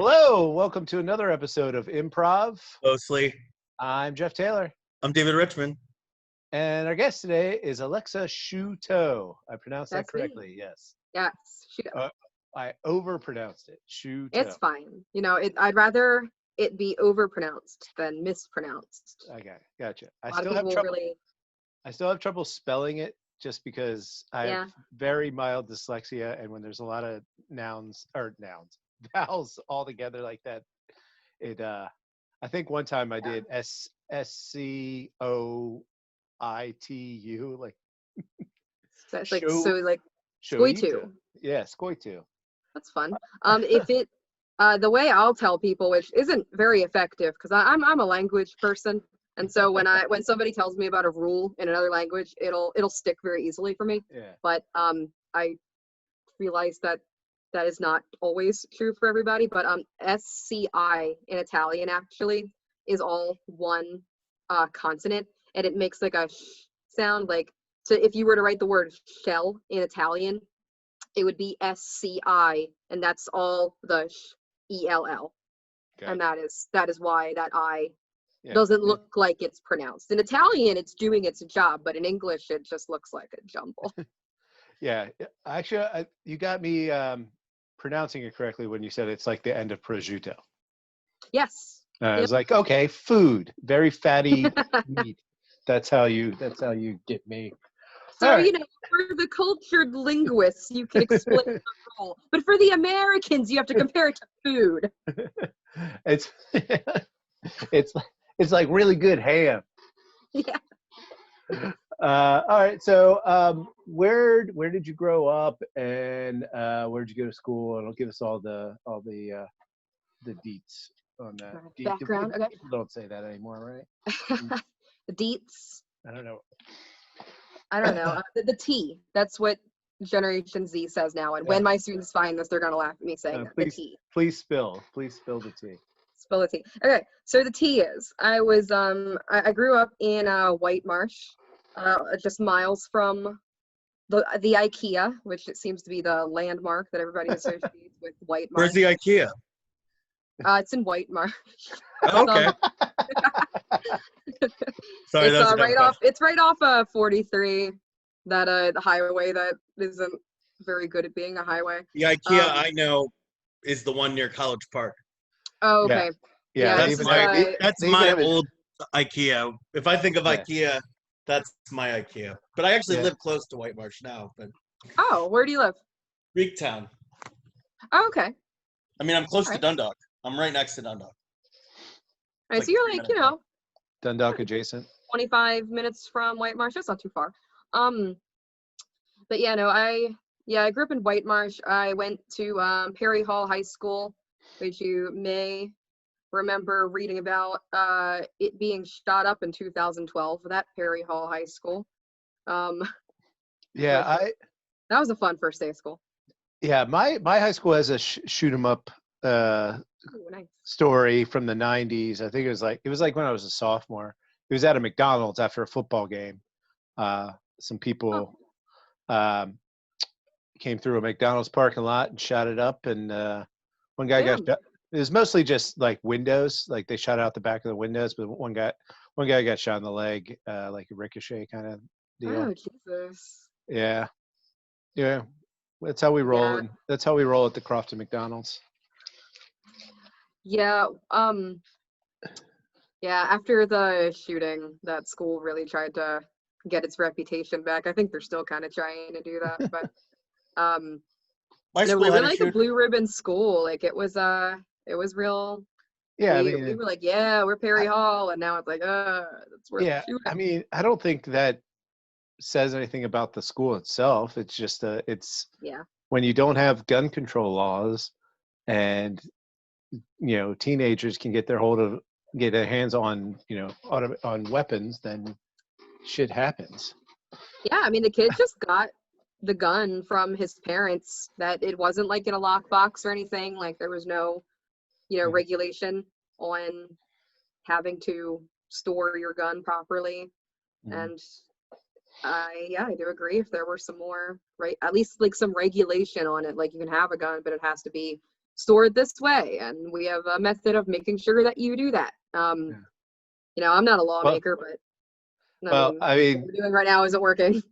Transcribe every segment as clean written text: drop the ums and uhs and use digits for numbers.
Hello, welcome to another episode of Improv. Mostly. I'm Jeff Taylor, I'm David Richmond. and our guest today is Alexa Sciuto. I pronounced that That's correctly, me. yes. Yes, shoot. I overpronounced it. Sciuto. It's fine. I'd rather it be overpronounced than mispronounced. Okay, gotcha. A lot of people really. I still have trouble spelling it just because I have very mild dyslexia, and when there's a lot of vowels all together like that, I think one time I did Sciitu, like That's like Scoitu. Yeah, Scoitu. That's fun. The way I'll tell people, which isn't very effective, because I'm a language person, and so when somebody tells me about a rule in another language, it'll stick very easily for me. Yeah. But I realize that is not always true for everybody. But SCI in Italian actually is all one consonant, and it makes like a sh sound. Like, so if you were to write the word shell in Italian, it would be SCI, and that's all the ELL. Okay. And that is why that I doesn't look like it's pronounced. In Italian, it's doing its job, but in English, it just looks like a jumble. Yeah, actually, you got me pronouncing it correctly when you said it's like the end of prosciutto. Yes. I was like, okay, food, very fatty meat. That's how you get me. So, for the cultured linguists, you can explain the role. But for the Americans, you have to compare it to food. It's like really good ham. Yeah. All right. So, where did you grow up, and where did you go to school? And it'll give us all the deets on that. Background. Okay. People don't say that anymore, right? The deets. I don't know. The T. That's what Generation Z says now. And when my students find this, they're gonna laugh at me saying that. The T. Please spill the tea. Spill the tea. Okay. So the T is I was I grew up in White Marsh, just miles from the IKEA, which it seems to be the landmark that everybody associates with White Marsh. Where's the IKEA? It's in White Marsh. Okay. Sorry, it's right off 43, that the highway that isn't very good at being a highway. The IKEA I know is the one near College Park. Oh, okay. Yeah, that's my old IKEA. If I think of IKEA, that's my IKEA. But I actually live close to White Marsh now. But where do you live? Greektown. Oh, okay. I mean, I'm close to Dundalk. I'm right next to Dundalk. All right, so you're like, Dundalk adjacent. 25 minutes from White Marsh. That's not too far. But I grew up in White Marsh. I went to Perry Hall High School, which you may remember reading about it being shot up in 2012. That Perry Hall High School. That was a fun first day of school. Yeah, my high school has a shoot 'em up nice. story from the 90s. I think it was like when I was a sophomore. It was at a McDonald's after a football game. Some people came through a McDonald's parking lot and shot it up, and one guy got shot. It was mostly just like windows, like they shot out the back of the windows, but one guy got shot in the leg, like a ricochet kind of deal. Oh, Jesus. Yeah. That's how we roll. And that's how we roll at the Crofton McDonald's. Yeah. After the shooting, that school really tried to get its reputation back. I think they're still kind of trying to do that, but we were like a blue ribbon school. Like it was real. Yeah, we were like, we're Perry Hall, and now it's like, that's where. Yeah, I mean, I don't think that says anything about the school itself. It's just when you don't have gun control laws, and teenagers can get their hands on on weapons, then shit happens. Yeah, I mean, the kid just got the gun from his parents. That it wasn't like in a lockbox or anything. Like there was no regulation on having to store your gun properly. And I do agree, if there were some more, at least like some regulation on it, like you can have a gun, but it has to be stored this way, and we have a method of making sure that you do that. You know, I'm not a lawmaker, but I mean, what we're doing right now isn't working.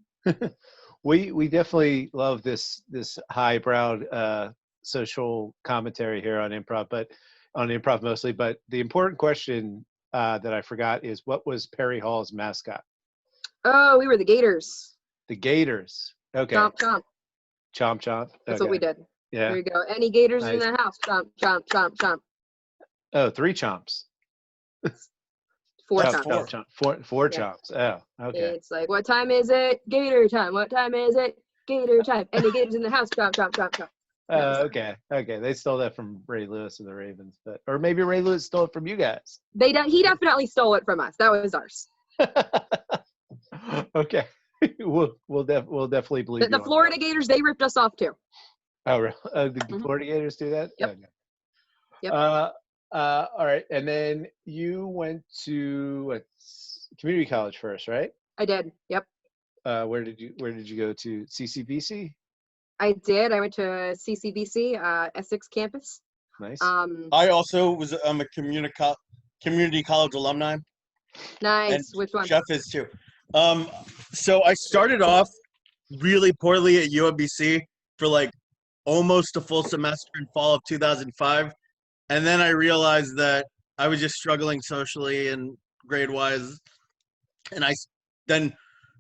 we definitely love this highbrow social commentary here on improv, but on improv mostly. But the important question that I forgot is, what was Perry Hall's mascot? Oh, we were the Gators. The Gators. Okay. Chomp chomp. Chomp chomp. That's what we did. Yeah. There you go. Any Gators Nice. in the house? Chomp chomp chomp chomp. Oh, 3 chomps. 4 That's chomps. Four chomps. Oh, okay. It's like, what time is it? Gator time. What time is it? Gator time. Any Gators in the house? Chomp chomp chomp chomp. Okay. They stole that from Ray Lewis and the Ravens, or maybe Ray Lewis stole it from you guys. He definitely stole it from us. That was ours. Okay. We'll definitely believe The Florida Gators, they ripped us off too. Oh, really? The Florida Gators do that? Yep. Okay. Yep. All right, and then you went to community college first, right? I did. Yep. Where did you go to? CCBC? I did. I went to CCBC, Essex campus. Nice. I also I'm a community college alumni. Nice. And Which one? Jeff is too. So I started off really poorly at UMBC for like almost a full semester in fall of 2005. And then I realized that I was just struggling socially and grade-wise. And I then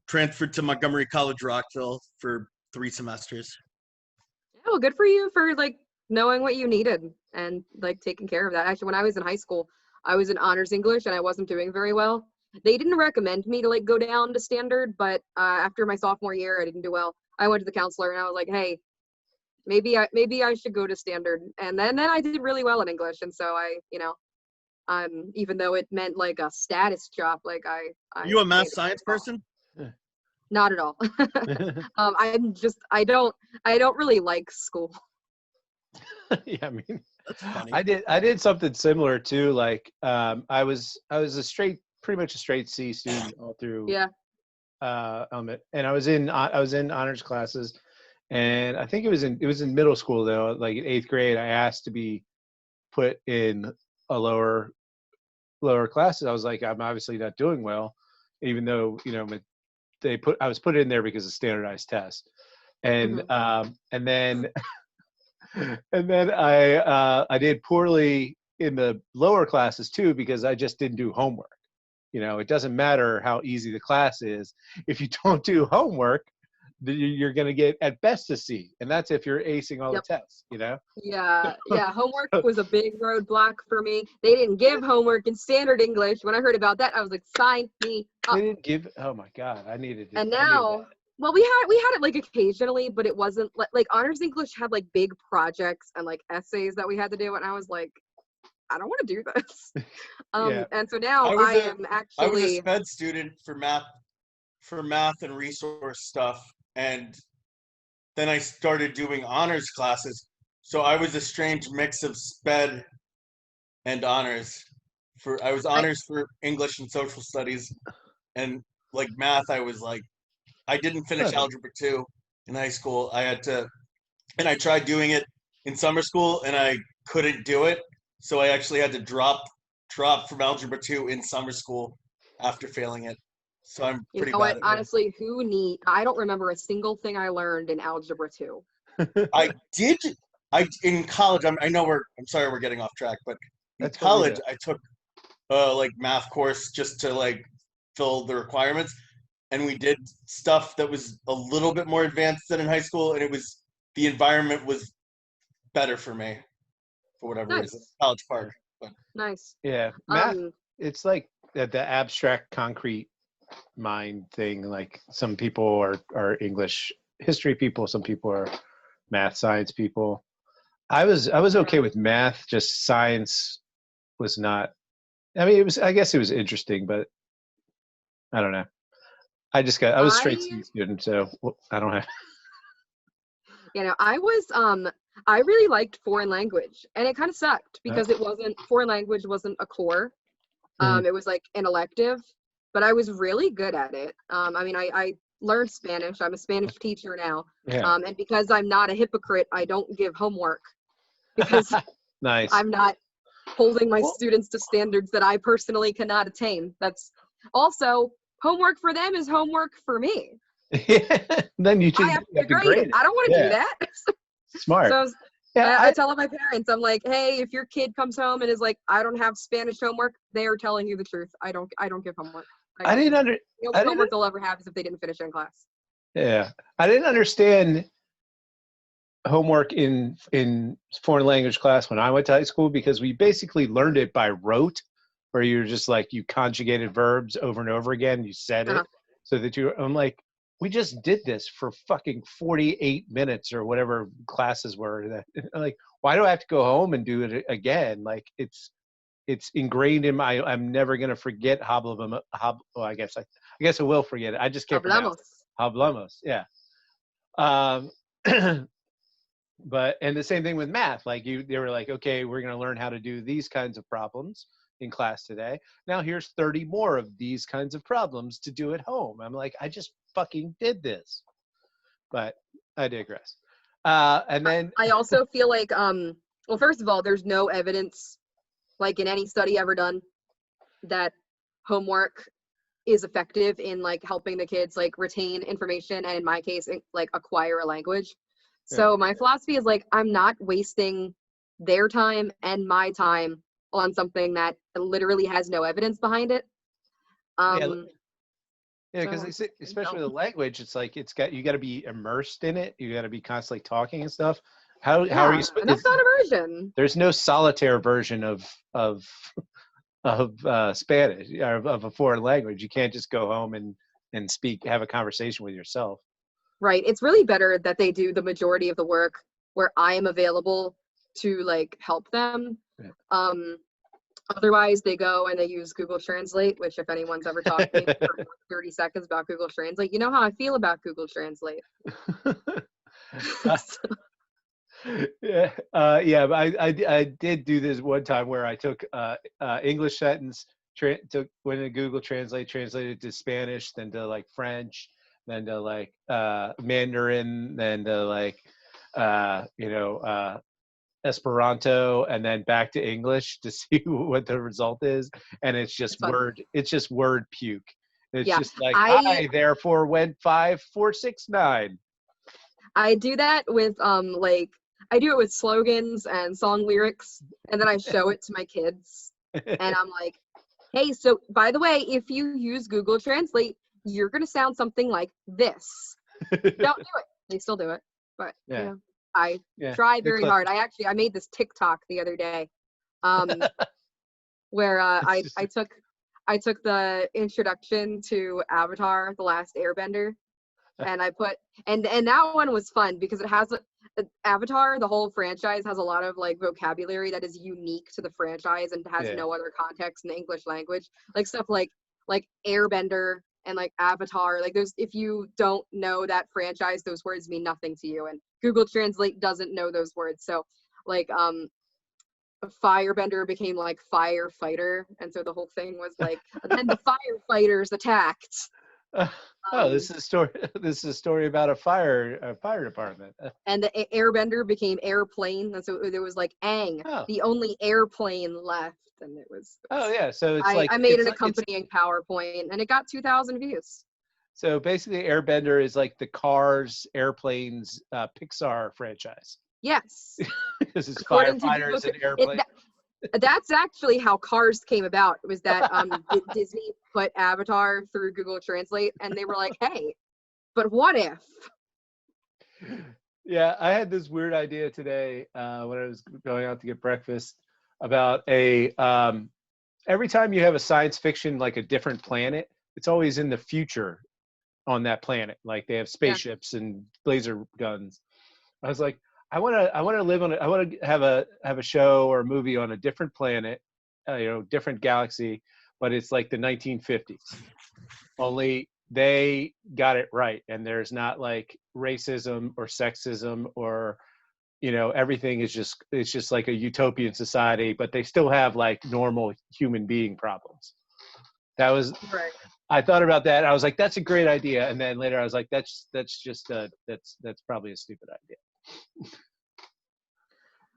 transferred to Montgomery College, Rockville for 3 semesters. Oh, good for you for like knowing what you needed and like taking care of that. Actually, when I was in high school, I was in honors English and I wasn't doing very well. They didn't recommend me to like go down to standard, but after my sophomore year, I didn't do well. I went to the counselor and I was like, hey, maybe I should go to standard. And then I did really well in English. And so even though it meant like a status drop, like I You a math science person? Not at all. I don't really like school. Yeah, I mean, that's funny. I did something similar too. Like, I was pretty much a straight C student all through. Yeah. And I was in honors classes, and I think it was in middle school though. Like in 8th grade, I asked to be put in a lower classes. I was like, I'm obviously not doing well, even though I was put in there because of standardized tests, and and then I did poorly in the lower classes too because I just didn't do homework. It doesn't matter how easy the class is. If you don't do homework, you're going to get at best a C, and that's if you're acing all the tests. Yeah. Homework was a big roadblock for me. They didn't give homework in standard English. When I heard about that, I was like, sign me up. They didn't give. Oh my God, I needed it. And now, well, we had it like occasionally, but it wasn't like honors English had like big projects and like essays that we had to do, and I was like, I don't want to do this. And so now I was a sped student for math and resource stuff, and then I started doing honors classes. So I was a strange mix of sped and honors. I was honors for English and social studies, and like math, I was like, I didn't finish algebra 2 in high school. And I tried doing it in summer school, and I couldn't do it. So I actually had to drop from algebra 2 in summer school after failing it. So I'm pretty bad at it. Honestly, I don't remember a single thing I learned in algebra 2. In college, I'm sorry we're getting off track, but in college I took like math course just to like fill the requirements, and we did stuff that was a little bit more advanced than in high school, and the environment was better for me. For whatever reason, College Park. But. Nice. Yeah, math. It's like the abstract, concrete mind thing. Like some people are English history people, some people are math science people. I was okay with math. Just science was not. I mean, I guess it was interesting, but I don't know. I was a straight C student, so I don't have. I really liked foreign language, and it kind of sucked because foreign language wasn't a core. It was like an elective, but I was really good at it. I learned Spanish. I'm a Spanish teacher now. Yeah. And because I'm not a hypocrite, I don't give homework. because Nice. I'm not holding my students to standards that I personally cannot attain. That's also homework for them is homework for me. Then you I have to grade it. I don't want to do that. Smart. So I tell my parents, I'm like, hey, if your kid comes home and is like, I don't have Spanish homework, they are telling you the truth. I don't give homework. The only homework they'll ever have is if they didn't finish it in class. Yeah, I didn't understand homework in foreign language class when I went to high school, because we basically learned it by rote, where you're just like, you conjugated verbs over and over again, you said it, so that I'm like, we just did this for fucking 48 minutes or whatever classes were. Like, why do I have to go home and do it again? Like, it's ingrained in my, I'm never going to forget well, I guess I will forget it. I just can't pronounce it. Hablamos. Yeah. But, and the same thing with math, like they were like, okay, we're going to learn how to do these kinds of problems in class today. Now here's 30 more of these kinds of problems to do at home. I'm like, I just fucking did this. But I digress. And then I also feel like, well, first of all, there's no evidence, like in any study ever done, that homework is effective in like helping the kids like retain information, and in my case, like acquire a language. So my philosophy is like, I'm not wasting their time and my time on something that literally has no evidence behind it. Because especially the language, it's like you got to be immersed in it. You got to be constantly talking and stuff. How are you? And that's not immersion. There's no solitaire version of Spanish, of a foreign language. You can't just go home and have a conversation with yourself. Right. It's really better that they do the majority of the work where I am available to like help them. Yeah. Otherwise, they go and they use Google Translate, which if anyone's ever talked to me for 30 seconds about Google Translate, you know how I feel about Google Translate. Yeah, but I did do this one time where I took English sentence, went to Google Translate, translated to Spanish, then to like French, then to like Mandarin, then to like Esperanto, and then back to English to see what the result is, and it's just word puke. It's just like, I therefore went 5, 4, 6, 9. I do that with I do it with slogans and song lyrics, and then I show it to my kids, and I'm like, hey, so by the way, if you use Google Translate, you're gonna sound something like this. Don't do it. They still do it, but I try very hard. I made this TikTok the other day, where I took the introduction to Avatar: The Last Airbender, and I put and that one was fun because it has Avatar, the whole franchise has a lot of like vocabulary that is unique to the franchise and has no other context in the English language, like stuff like Airbender and like Avatar, like those, if you don't know that franchise, those words mean nothing to you, and Google Translate doesn't know those words. So like Firebender became like firefighter, and so the whole thing was like, and then the firefighters attacked. This is a story. This is a story about a fire department. And the Airbender became airplane, and so there was like Aang, the only airplane left, and it was. So it's I made an accompanying PowerPoint, and it got 2,000 views. So basically, Airbender is like the Cars, Airplanes, Pixar franchise. Yes. Because it's firefighters and airplanes. That's actually how Cars came about. It was that Disney put Avatar through Google Translate, and they were like, hey, but what if? Yeah, I had this weird idea today when I was going out to get breakfast about every time you have a science fiction, like a different planet, it's always in the future on that planet. Like they have spaceships and laser guns. I was like, I want to live on I want to have a show or a movie on a different planet, different galaxy, but it's like the 1950s. Only they got it right, and there's not like racism or sexism or everything is just like a utopian society, but they still have like normal human being problems. That was right. I thought about that. I was like, that's a great idea, and then later I was like, that's just that's probably a stupid idea.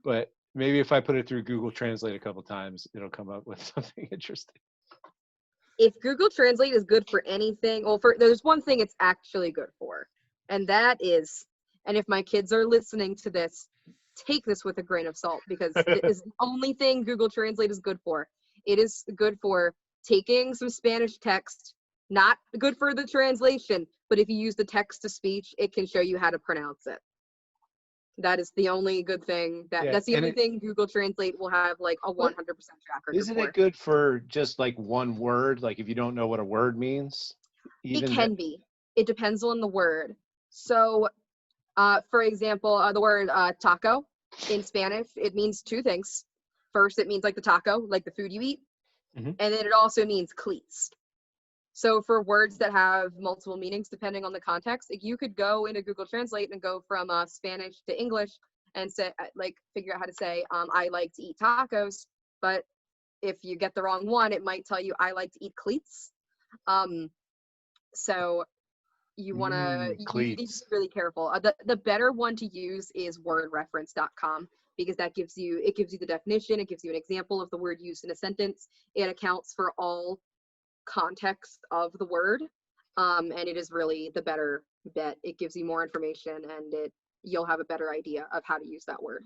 But maybe if I put it through Google Translate a couple times, it'll come up with something interesting. If Google Translate is good for anything, well, there's one thing it's actually good for, and that is, and if my kids are listening to this, take this with a grain of salt, because it is the only thing Google Translate is good for. It is good for taking some Spanish text, not good for the translation, but if you use the text to speech, it can show you how to pronounce it. That is the only good thing. That's the only thing Google Translate will have like a 100% track record. Isn't it good for just like one word? Like if you don't know what a word means? It can be. It depends on the word. So, for example, the word taco in Spanish, it means two things. First, it means like the taco, like the food you eat. And then it also means cleats. So for words that have multiple meanings, depending on the context, you could go into Google Translate and go from Spanish to English and say, like, figure out how to say, I like to eat tacos. But if you get the wrong one, it might tell you, I like to eat cleats. So you want to be really careful. The better one to use is wordreference.com, because that gives you the definition. It gives you an example of the word used in a sentence. It accounts for all context of the word, and it is really the better bet. It gives you more information, and you'll have a better idea of how to use that word.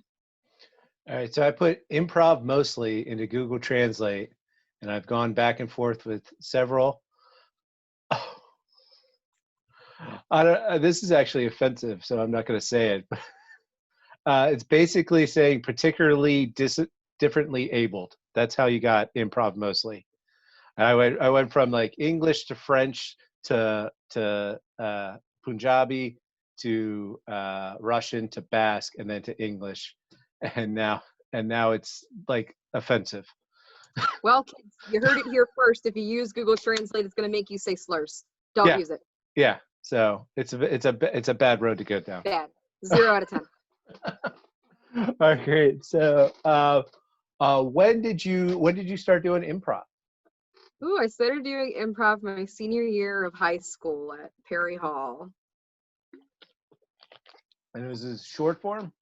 All right, so I put improv mostly into Google Translate, and I've gone back and forth with several. This is actually offensive, so I'm not going to say it. But it's basically saying particularly differently abled. That's how you got improv mostly. I went from like English to French to Punjabi to Russian to Basque, and then to English, and now it's like offensive. Well, kids, you heard it here first. If you use Google Translate, it's going to make you say slurs. Don't use it. Yeah. So it's a bad road to go down. Bad. 0 out of 10. All right, great. So when did you start doing improv? Ooh, I started doing improv my senior year of high school at Perry Hall. And it was a short form?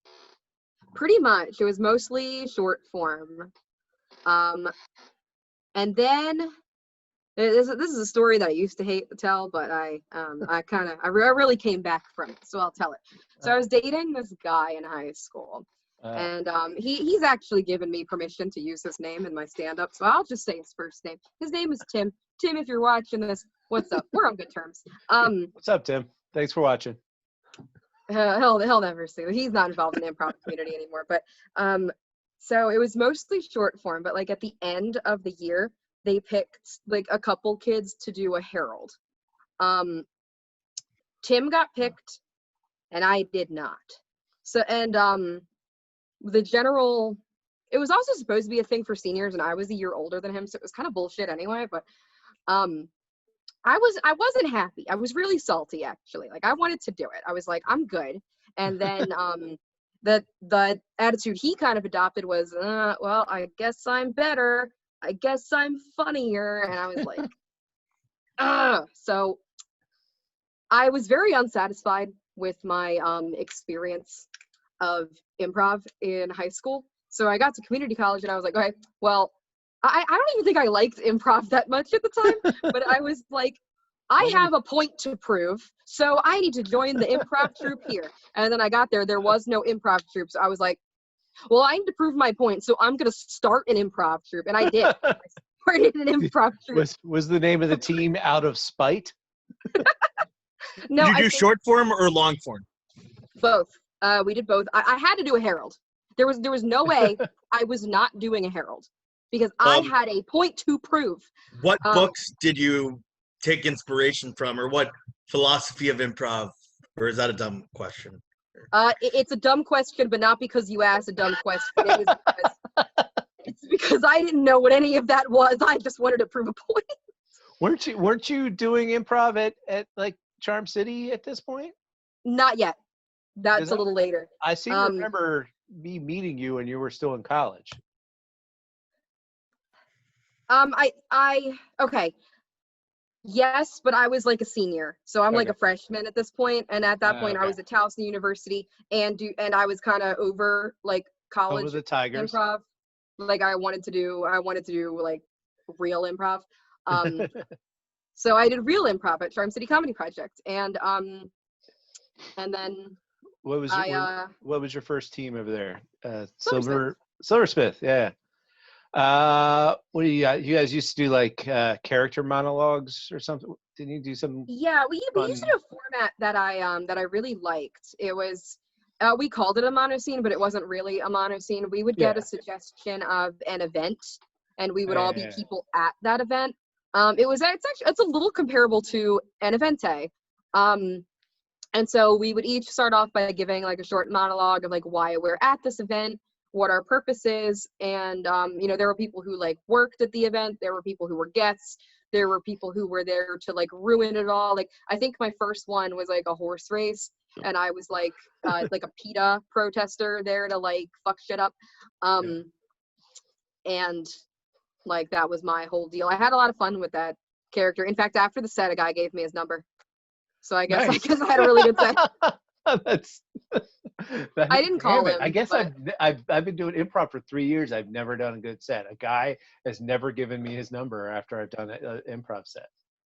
Pretty much. It was mostly short form. And then this is a story that I used to hate to tell, but I really came back from it, so I'll tell it. So I was dating this guy in high school. And he's actually given me permission to use his name in my stand-up, so I'll just say his first name. His name is Tim. Tim, if you're watching this, what's up? We're on good terms. What's up, Tim? Thanks for watching. He'll never see it. He's not involved in the improv community anymore. But so it was mostly short form, but like at the end of the year, they picked like a couple kids to do a herald. Tim got picked, and I did not. So it was also supposed to be a thing for seniors, and I was a year older than him, so it was kind of bullshit anyway. But I wasn't happy. I was really salty, actually. Like, I wanted to do it. I was like, I'm good. And then the attitude he kind of adopted was, well, I guess I'm better. I guess I'm funnier. And I was like, So I was very unsatisfied with my experience of improv in high school. So I got to community college, and I was like, okay, well, I don't even think I liked improv that much at the time, but I was like, I have a point to prove, so I need to join the improv troupe here. And then I got there was no improv troupe, so I was like, well, I need to prove my point, so I'm going to start an improv troupe, and I did. I started an improv troupe. Was the name of the team Out of Spite? No, did you do short form or long form? Both. We did both. I had to do a herald. There was no way I was not doing a herald, because I had a point to prove. What books did you take inspiration from, or what philosophy of improv? Or is that a dumb question? It's a dumb question, but not because you asked a dumb question. It's because I didn't know what any of that was. I just wanted to prove a point. Weren't you doing improv at like Charm City at this point? Not yet. That's a little later. I seem to remember me meeting you when you were still in college. Okay. Yes, but I was like a senior, so I'm like a freshman at this point. And at that point, I was at Towson University, and I was kind of over like college the Tigers. improv. Like I wanted to do like real improv. So I did real improv at Charm City Comedy Project, and then what was your first team over there? Silversmith, yeah. What do you got? You guys used to do like character monologues or something? Didn't you do some? Yeah, we used to do a format that I really liked. It was we called it a monoscene, but it wasn't really a monoscene. We would get a suggestion of an event, and we would all be people at that event. It's a little comparable to an evente. And so we would each start off by giving like a short monologue of like why we're at this event, what our purpose is, and there were people who like worked at the event, there were people who were guests, there were people who were there to like ruin it all. Like I think my first one was like a horse race, and I was like a PETA protester there to like fuck shit up, and like that was my whole deal. I had a lot of fun with that character. In fact, after the set, a guy gave me his number, so I guess I had a really good set. I didn't call him. I guess I've been doing improv for 3 years. I've never done a good set. A guy has never given me his number after I've done an improv set.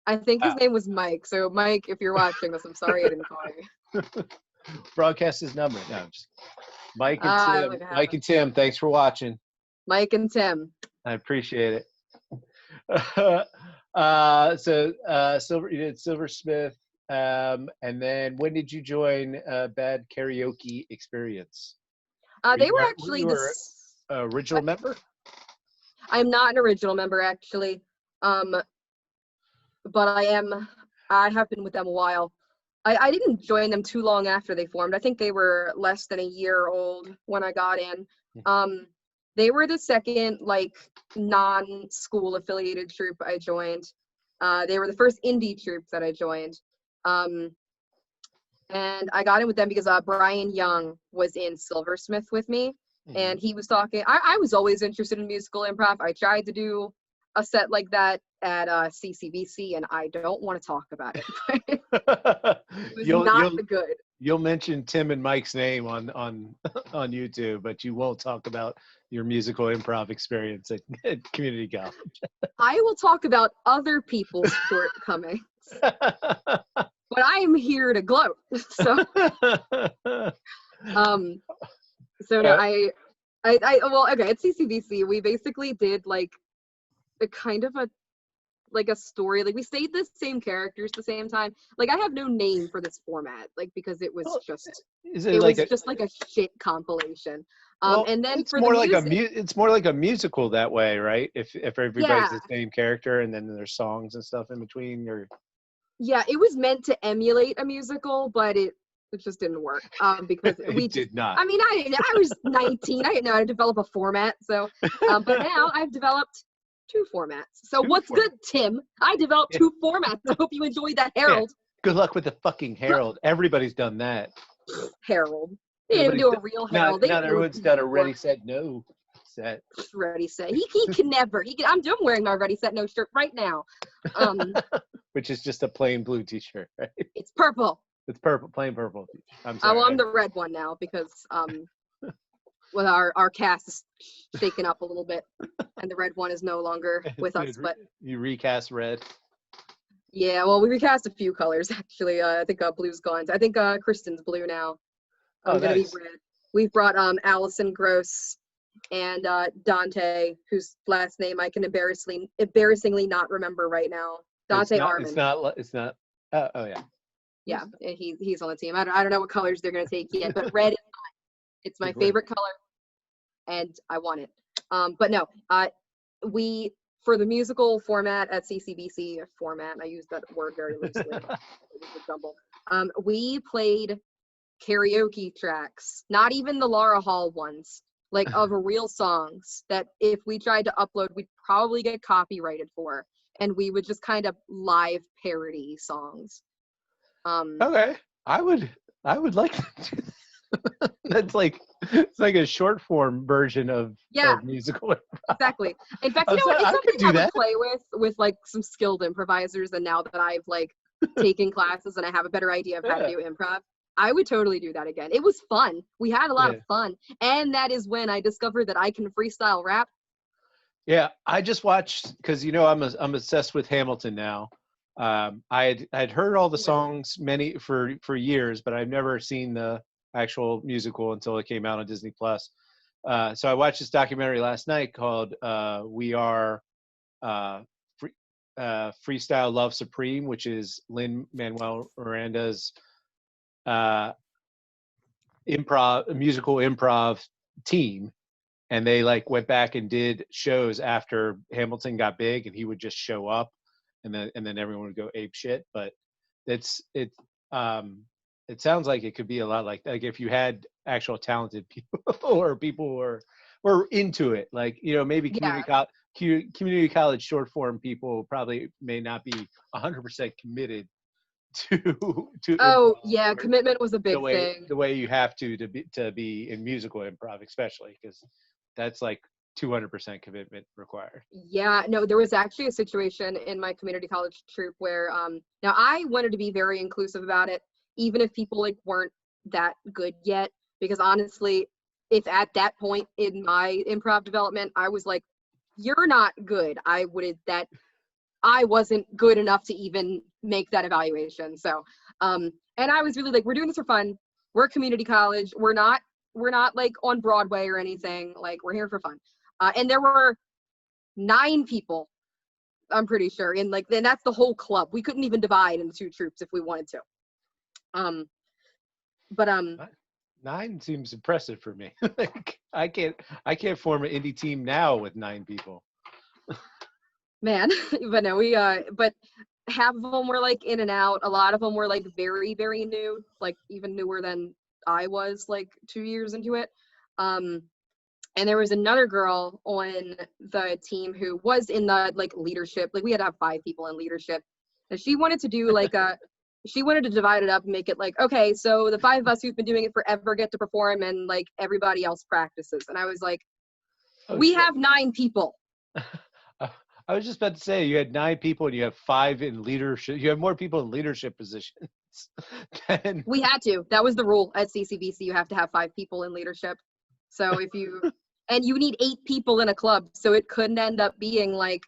I think his name was Mike. So Mike, if you're watching this, I'm sorry I didn't call you. Broadcast his number. No, Mike and Tim. Mike and Tim, thanks for watching. Mike and Tim. I appreciate it. You did Silversmith. And then when did you join Bad Karaoke Experience? They were actually original member? I'm not an original member actually. But I have been with them a while. I didn't join them too long after they formed. I think they were less than a year old when I got in. They were the second like non-school affiliated troupe I joined. They were the first indie troupe that I joined. And I got in with them because Brian Young was in Silversmith with me, and he was talking. I was always interested in musical improv. I tried to do a set like that at CCBC, and I don't want to talk about it. It was not good. You'll mention Tim and Mike's name on YouTube, but you won't talk about your musical improv experience at community college. I will talk about other people's shortcomings. But I am here to gloat. So at CCBC we basically did like a kind of a story. Like we stayed the same characters the same time. Like I have no name for this format, like because it was just like a shit compilation. And then it's more like a musical that way, right? If everybody's the same character and then there's songs and stuff in between, or yeah, it was meant to emulate a musical, but it just didn't work because we did not. I mean, I was 19. I didn't know how to develop a format. So, but now I've developed 2 formats. So what's good, Tim? I developed 2 formats. I hope you enjoyed that, Harold. Yeah. Good luck with the fucking Harold. Everybody's done that. Harold. They didn't do a real Harold. Not everyone's done a Ready, Set, No set. Ready, Set. He can never. I'm doing my Ready, Set, No shirt right now. Which is just a plain blue t-shirt, right? It's purple. It's purple, plain purple. I'm sorry. I'm the red one now because well, our cast is shaken up a little bit, and the red one is no longer with us. But you recast red. Yeah, well, we recast a few colors actually. I think blue's gone. I think Kristen's blue now. I'm gonna be red. We've brought Allison Gross and Dante, whose last name I can embarrassingly not remember right now. Dante Arman. It's not. Oh yeah. Yeah, and he's on the team. I don't know what colors they're gonna take yet, but red is mine. It's my favorite color, and I want it. But no, we for the musical format at CCBC format. I use that word very loosely. It was a jumble. We played karaoke tracks, not even the Laura Hall ones, like of real songs that if we tried to upload, we'd probably get copyrighted for, and we would just kind of live parody songs. Okay, I would like to. That's like it's like a short form version of musical. Exactly. In fact, it's something I would play with like some skilled improvisers. And now that I've like taken classes and I have a better idea of how to do improv, I would totally do that again. It was fun. We had a lot Yeah. of fun. And that is when I discovered that I can freestyle rap. Yeah, I just watched because I'm obsessed with Hamilton now. I'd heard all the songs for years, but I've never seen the actual musical until it came out on Disney Plus. So I watched this documentary last night called "We Are Free, Freestyle Love Supreme," which is Lin-Manuel Miranda's musical improv team. And they like went back and did shows after Hamilton got big, and he would just show up, and then everyone would go ape shit. But it sounds like it could be a lot like if you had actual talented people or people who were into it, like maybe community college short form people probably may not be 100% committed to Oh improv, yeah, commitment was a big thing. the way you have to be in musical improv, especially because that's like 200% commitment required. Yeah, no, there was actually a situation in my community college troupe where now I wanted to be very inclusive about it, even if people like weren't that good yet, because honestly, if at that point in my improv development I was like, you're not good, I wasn't good enough to even make that evaluation. So and I was really like, we're doing this for fun. We're a community college. We're not like on Broadway or anything. Like, we're here for fun. And there were 9 people, I'm pretty sure. And like, then that's the whole club. We couldn't even divide into 2 troops if we wanted to. But 9 seems impressive for me. Like, I can't form an indie team now with 9 people. Man, but no, but half of them were like in and out. A lot of them were like very, very new, like even newer than I was, like 2 years into it. And there was another girl on the team who was in the like leadership. Like, we had to have 5 people in leadership, and she wanted to do like she wanted to divide it up and make it like, okay, so the 5 of us who've been doing it forever get to perform, and like everybody else practices. And I was like, we have 9 people. I was just about to say, you had 9 people and you have 5 in leadership. You have more people in leadership positions than... We had to. That was the rule at CCBC. You have to have 5 people in leadership. So if you, and you need 8 people in a club. So it couldn't end up being like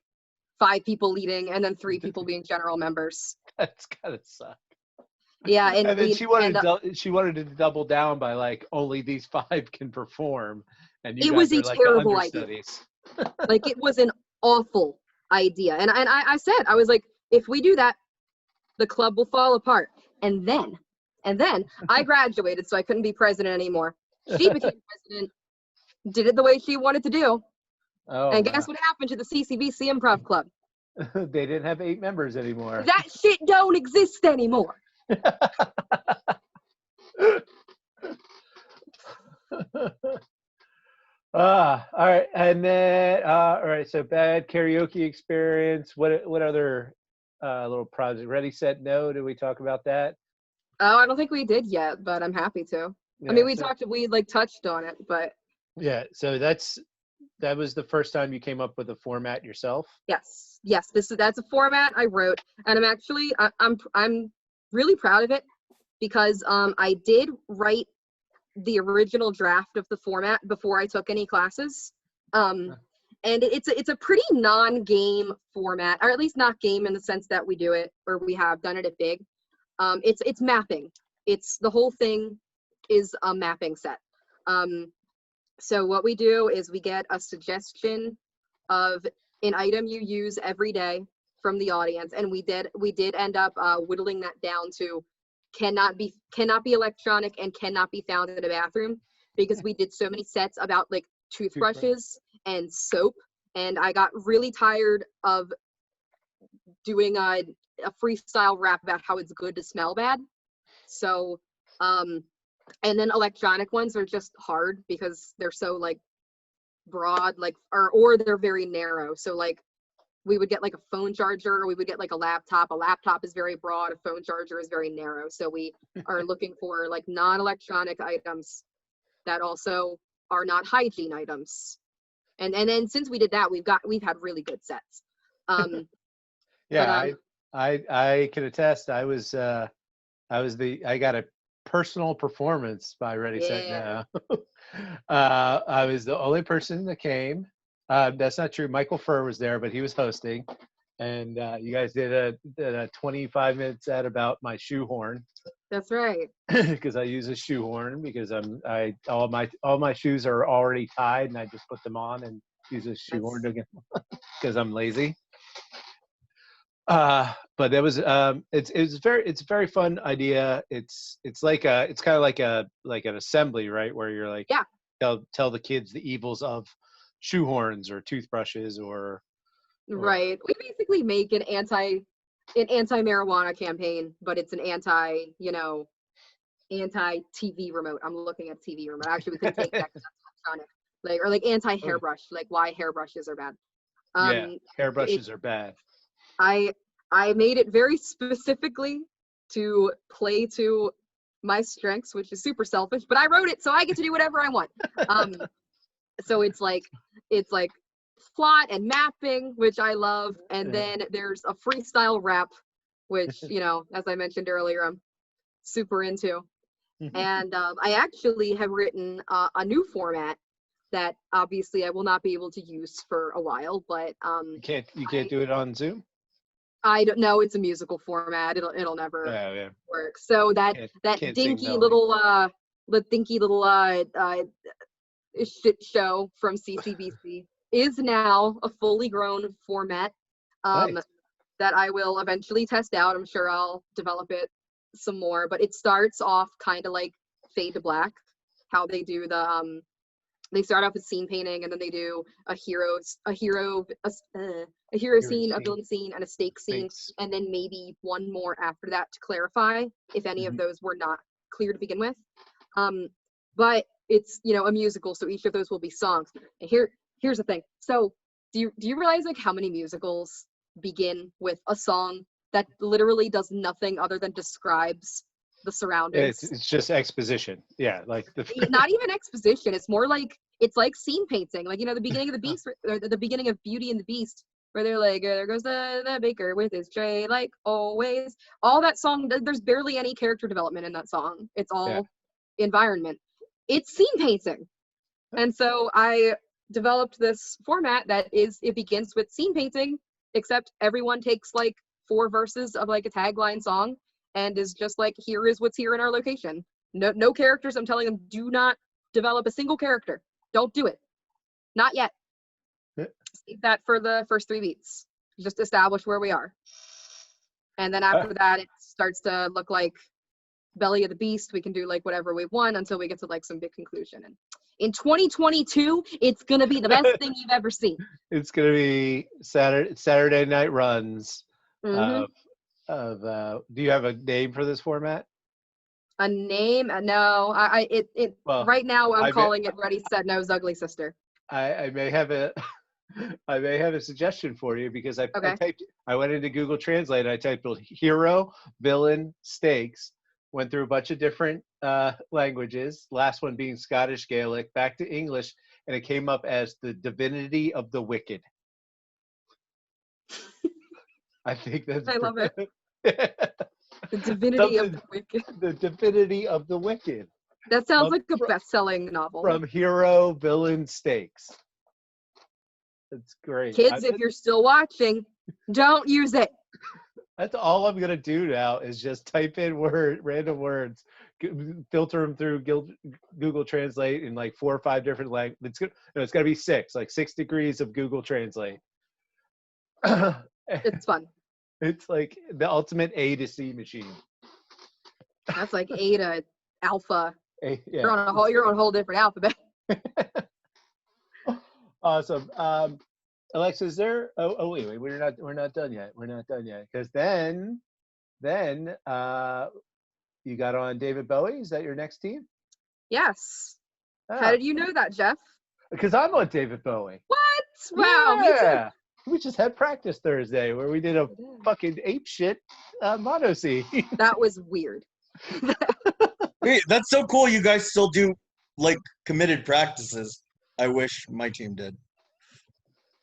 5 people leading and then 3 people being general members. That's gotta suck. Yeah. And then she wanted to double down by like, only these 5 can perform. And you it guys was are a like terrible the idea. understudies. Like, it was an awful idea. And I said, I was like, if we do that, the club will fall apart. And then I graduated, so I couldn't be president anymore. She became president, did it the way she wanted to do. Oh, and guess what happened to the CCBC Improv Club? They didn't have 8 members anymore. That shit don't exist anymore. All right. And then, all right. So bad karaoke experience. What other little project? Ready, Set, No. Did we talk about that? Oh, I don't think we did yet, but I'm happy to. Yeah, I mean, we like touched on it, but. Yeah. So that was the first time you came up with a format yourself? Yes. That's a format I wrote, and I'm actually I'm really proud of it, because I did write the original draft of the format before I took any classes. And it's a pretty non-game format, or at least not game in the sense that we do it, or we have done it at Big. It's mapping. It's the whole thing is a mapping set. So what we do is we get a suggestion of an item you use every day from the audience, and we did end up whittling that down to cannot be electronic and cannot be found in a bathroom, because we did so many sets about like toothbrushes and soap, and I got really tired of doing a freestyle rap about how it's good to smell bad. So and then electronic ones are just hard because they're so like broad, like or they're very narrow. So like we would get like a phone charger, or we would get like a laptop. A laptop is very broad, a phone charger is very narrow. So we are looking for like non-electronic items that also are not hygiene items. And then since we did that, we've had really good sets. Yeah, I can attest. I got a personal performance by Ready Set Yeah. Now. I was the only person that came. That's not true. Michael Furr was there, but he was hosting, and you guys did a 25 minute set about my shoehorn. That's right. Because I use a shoehorn because all my shoes are already tied, and I just put them on and use a shoehorn because I'm lazy. But it was it's a very fun idea. It's kind of like an assembly, right, where you're like, yeah, tell the kids the evils of shoehorns or toothbrushes or right. We basically make an anti-marijuana campaign, but it's an anti-TV remote. I'm looking at TV remote. Actually, we couldn't take that because that's electronic. Like anti-hairbrush, like why hairbrushes are bad. Yeah, hairbrushes are bad. I made it very specifically to play to my strengths, which is super selfish, but I wrote it so I get to do whatever I want. So it's like plot and mapping, which I love, and then there's a freestyle rap, which as I mentioned earlier, I'm super into. And I actually have written a new format that obviously I will not be able to use for a while, but you can't do it on Zoom. I don't know. It's a musical format. It'll never work. So that dinky little shit show from CCBC is now a fully grown format Nice. that I will eventually test out. I'm sure I'll develop it some more, but it starts off kind of like Fade to Black, how they do the they start off with scene painting, and then they do a hero scene, a villain scene, and a stake scene, and then maybe one more after that to clarify if any of those were not clear to begin with. But it's a musical, so each of those will be songs. And here's the thing. So do you realize like how many musicals begin with a song that literally does nothing other than describes the surroundings? It's just exposition. Yeah, like not even exposition. It's more like scene painting. Like the beginning of the Beast, or the beginning of Beauty and the Beast, where they're like, there goes the baker with his tray, like always. All that song, there's barely any character development in that song. It's all environment. It's scene painting. And so I developed this format that it begins with scene painting, except everyone takes like 4 verses of like a tagline song and is just like, here is what's here in our location. No characters. I'm telling them, do not develop a single character. Don't do it. Not yet. Save that for the first 3 beats. Just establish where we are. And then after that, it starts to look like Belly of the Beast. We can do like whatever we want until we get to like some big conclusion. And in 2022, it's going to be the best thing you've ever seen. It's going to be Saturday night runs do you have a name for this format? A name? No. Right now I'm calling it Ready Set No's Ugly Sister. I may have a suggestion for you because I went into Google Translate and I typed hero, villain, stakes, went through a bunch of different languages, last one being Scottish Gaelic, back to English, and it came up as the divinity of the wicked. I think that's I love it. The divinity of the wicked. The divinity of the wicked. That sounds like a best-selling novel. From hero, villain, stakes. That's great. Kids, if you're still watching, don't use it. That's all I'm going to do now is just type in random words, filter them through Google Translate in like 4 or 5 different languages. It's going to be 6, like 6 degrees of Google Translate. It's fun. It's like the ultimate A to C machine. That's like A to alpha. Yeah. You're on a whole different alphabet. Awesome. Alexa, is there? Oh wait, we're not done yet. We're not done yet because then you got on David Bowie. Is that your next team? Yes. How did you know that, Jeff? Because I'm on David Bowie. What? Wow. Yeah. We just had practice Thursday where we did a fucking ape shit mono scene. That was weird. Wait, that's so cool. You guys still do like committed practices. I wish my team did.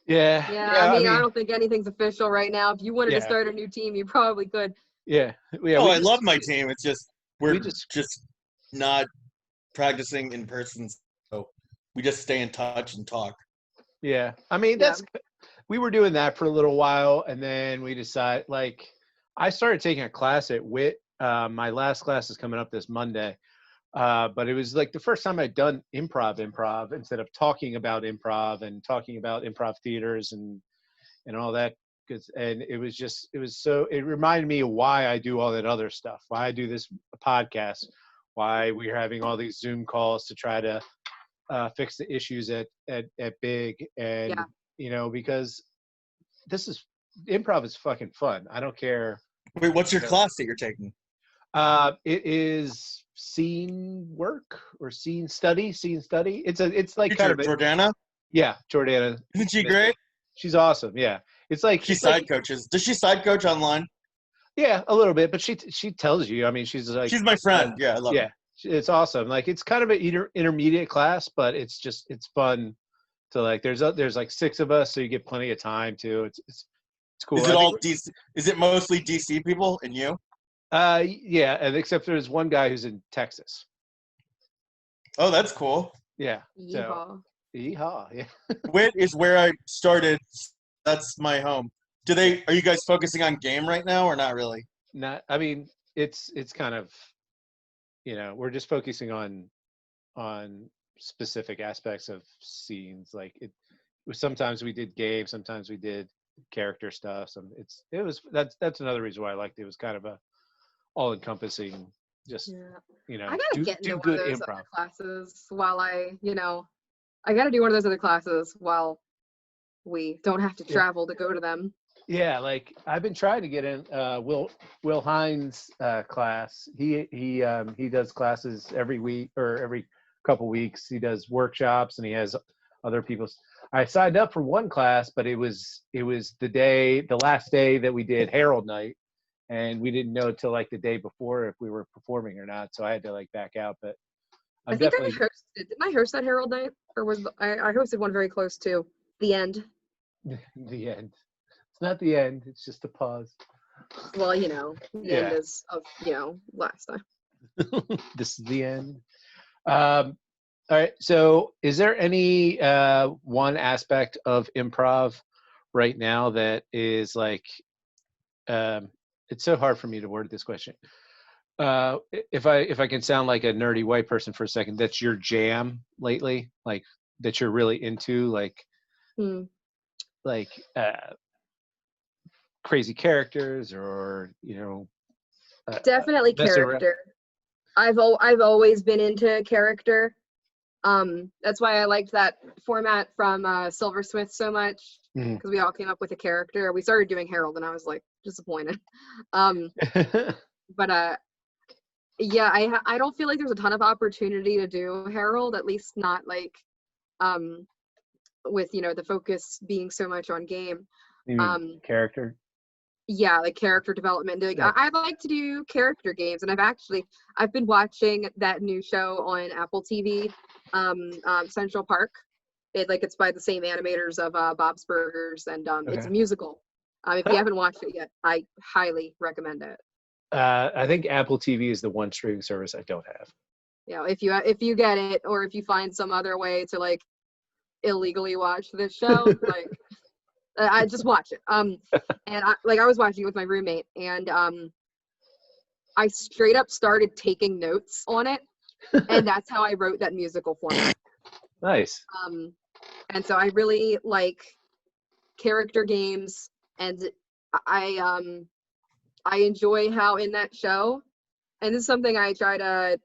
Yeah. I mean, I don't think anything's official right now. If you wanted to start a new team, you probably could. Yeah. I love my team. It's just we're just not practicing in person, so we just stay in touch and talk. Yeah, I mean we were doing that for a little while, and then we decided, like, I started taking a class at WIT. My last class is coming up this Monday, but it was like the first time I'd done improv instead of talking about improv and talking about improv theaters and all that. And it reminded me of why I do all that other stuff, why I do this podcast, why we're having all these Zoom calls to try to fix the issues at Big, and because improv is fucking fun. I don't care. Wait, what's your class that you're taking? It is scene work or scene study. It's like kind of Jordana. Yeah, Jordana. Isn't she great? She's awesome. Yeah, it's like she side coaches. Does she side coach online? Yeah, a little bit, but she tells you. I mean, she's like, she's my friend. Yeah, I love her. It's awesome. Like, it's kind of an intermediate class, but it's fun to, like, there's like 6 of us, so you get plenty of time too. It's cool. Is it all DC? Is it mostly DC people and you? Yeah, and except there's one guy who's in Texas. Oh, that's cool. Yeah. Yeehaw. Yeehaw. Yeah. WIT is where I started. That's my home. Are you guys focusing on game right now or not really? Not. I mean, it's kind of, we're just focusing on specific aspects of scenes. Like, sometimes we did games, sometimes we did character stuff. That's another reason why I liked it. It was kind of a all-encompassing, just I gotta get into one of those other classes while I gotta do one of those other classes while we don't have to travel to go to them. Yeah, like, I've been trying to get in Will Hines' class. He does classes every week or every couple weeks. He does workshops, and he has other people's. I signed up for one class, but it was the last day that we did Herald Night, and we didn't know till like the day before if we were performing or not. So I had to, like, back out. But I think didn't I host that Herald Night, or was I hosted one very close to the end? The end. It's not the end. It's just a pause. Well, the end is of last time. This is the end. All right. So, is there any one aspect of improv right now that is like? It's so hard for me to word this question. If I can sound like a nerdy white person for a second, that's your jam lately, like, that you're really into, like. Like crazy characters, or definitely character. I've always been into character. That's why I liked that format from Silversmith so much, because we all came up with a character. We started doing Herald, and I was like disappointed. But yeah, I don't feel like there's a ton of opportunity to do Herald, at least not like with the focus being so much on game. You mean character? Yeah, like character development. Like, I'd like to do character games, and I've been watching that new show on Apple TV, Central Park. It's by the same animators of Bob's Burgers, and it's a musical. If you haven't watched it yet, I highly recommend it. I think Apple TV is the one streaming service I don't have. Yeah, if you get it, or if you find some other way to, like, illegally watch this show, like, I just watch it. And I was watching it with my roommate, and I straight up started taking notes on it, and that's how I wrote that musical format. Nice. And so I really like character games, and I enjoy how in that show, and this is something I try to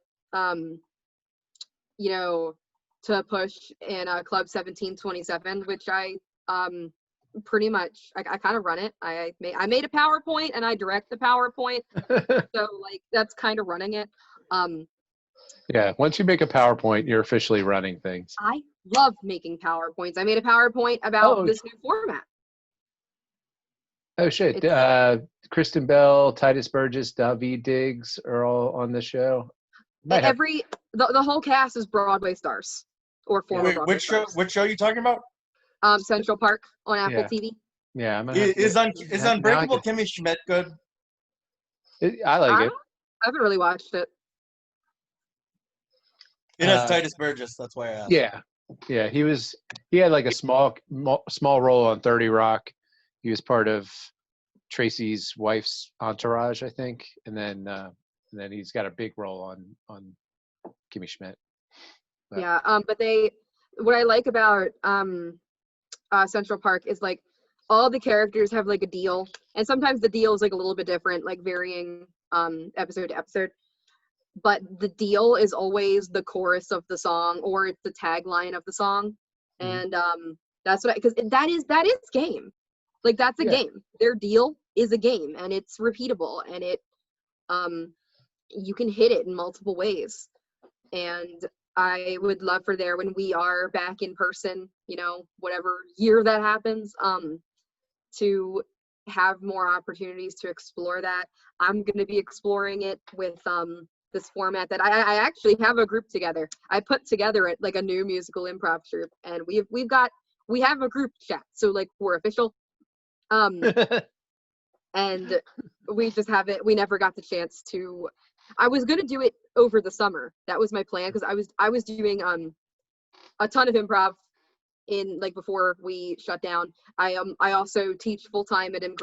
to push in Club 1727, which I pretty much I kind of run it. I made a PowerPoint, and I direct the PowerPoint. So, like, that's kind of running it. Yeah, once you make a PowerPoint, you're officially running things. I love making PowerPoints. I made a PowerPoint about this new format. Oh shit. Kristen Bell, Titus Burgess, David Diggs are all on the show. The whole cast is Broadway stars or former Broadway stars. Which show are you talking about? Central Park on Apple TV. Yeah, is Unbreakable Kimmy Schmidt good? I like it. I haven't really watched it. It has Titus Burgess. That's why I asked. Yeah. He had like a small role on 30 Rock. He was part of Tracy's wife's entourage, I think, and then he's got a big role on Kimmy Schmidt. But. Yeah, but what I like about Central Park is like all the characters have like a deal, and sometimes the deal is like a little bit different, like varying episode to episode. But the deal is always the chorus of the song, or it's the tagline of the song, and that's what because that is game, like that's a game. Their deal is a game, and it's repeatable, and it you can hit it in multiple ways, and I would love for there when we are back in person, whatever year that happens, to have more opportunities to explore that. I'm going to be exploring it with this format that I actually have a group together. I put together it like a new musical improv troupe, and we have a group chat, so like we're official. And we just haven't. We never got the chance to. I was gonna do it over the summer. That was my plan because I was doing a ton of improv in like before we shut down. I also teach full time and am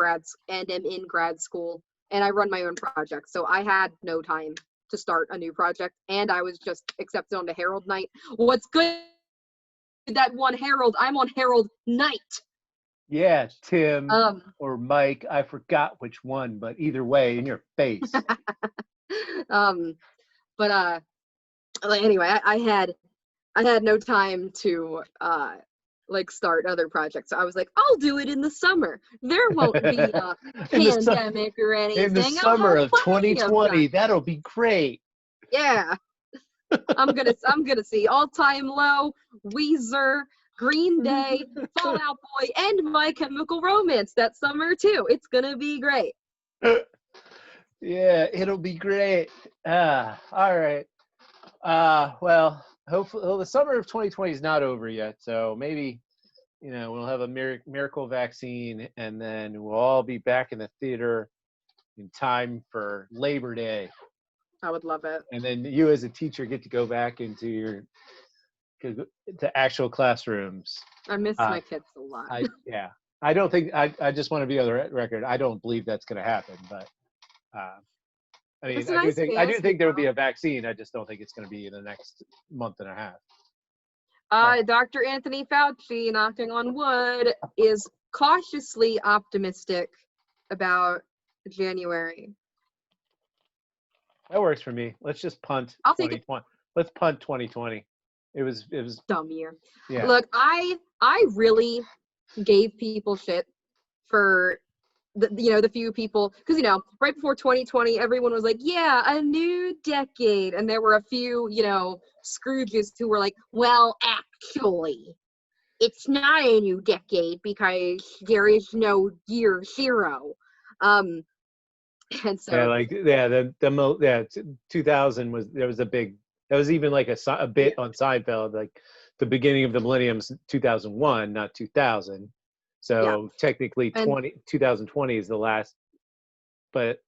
in grad school, and I run my own project. So I had no time to start a new project, and I was just accepted onto Herald Night. What's good that one Herald? I'm on Herald Night. Yeah, Tim or Mike, I forgot which one, but either way, in your face. But anyway, I had no time to like start other projects. So I was like, I'll do it in the summer. There won't be a pandemic or anything. In the summer of 2020, that'll be great. Yeah. I'm gonna see All Time Low, Weezer, Green Day, Fall Out Boy, and My Chemical Romance that summer too. It's gonna be great. Yeah, it'll be great. All right. Well, hopefully the summer of 2020 is not over yet, so maybe we'll have a miracle vaccine, and then we'll all be back in the theater in time for Labor Day. I would love it. And then you as a teacher get to go back into to actual classrooms. I miss my kids a lot. I don't think I just want to be on the record. I don't believe that's going to happen, but I mean, I do think there will be a vaccine. I just don't think it's going to be in the next month and a half. Dr. Anthony Fauci, knocking on wood, is cautiously optimistic about January. That works for me. Let's just punt. I'll take it. Let's punt 2020. It was dumb year. Yeah. Look, I really gave people shit for the few people, because right before 2020 everyone was like, yeah, a new decade, and there were a few Scrooges who were like, well, actually it's not a new decade because there is no year zero. And so the 2000 was a big, that was even like a bit on Seinfeld, like the beginning of the millennium's 2001, not 2000. So technically 2020 is the last, but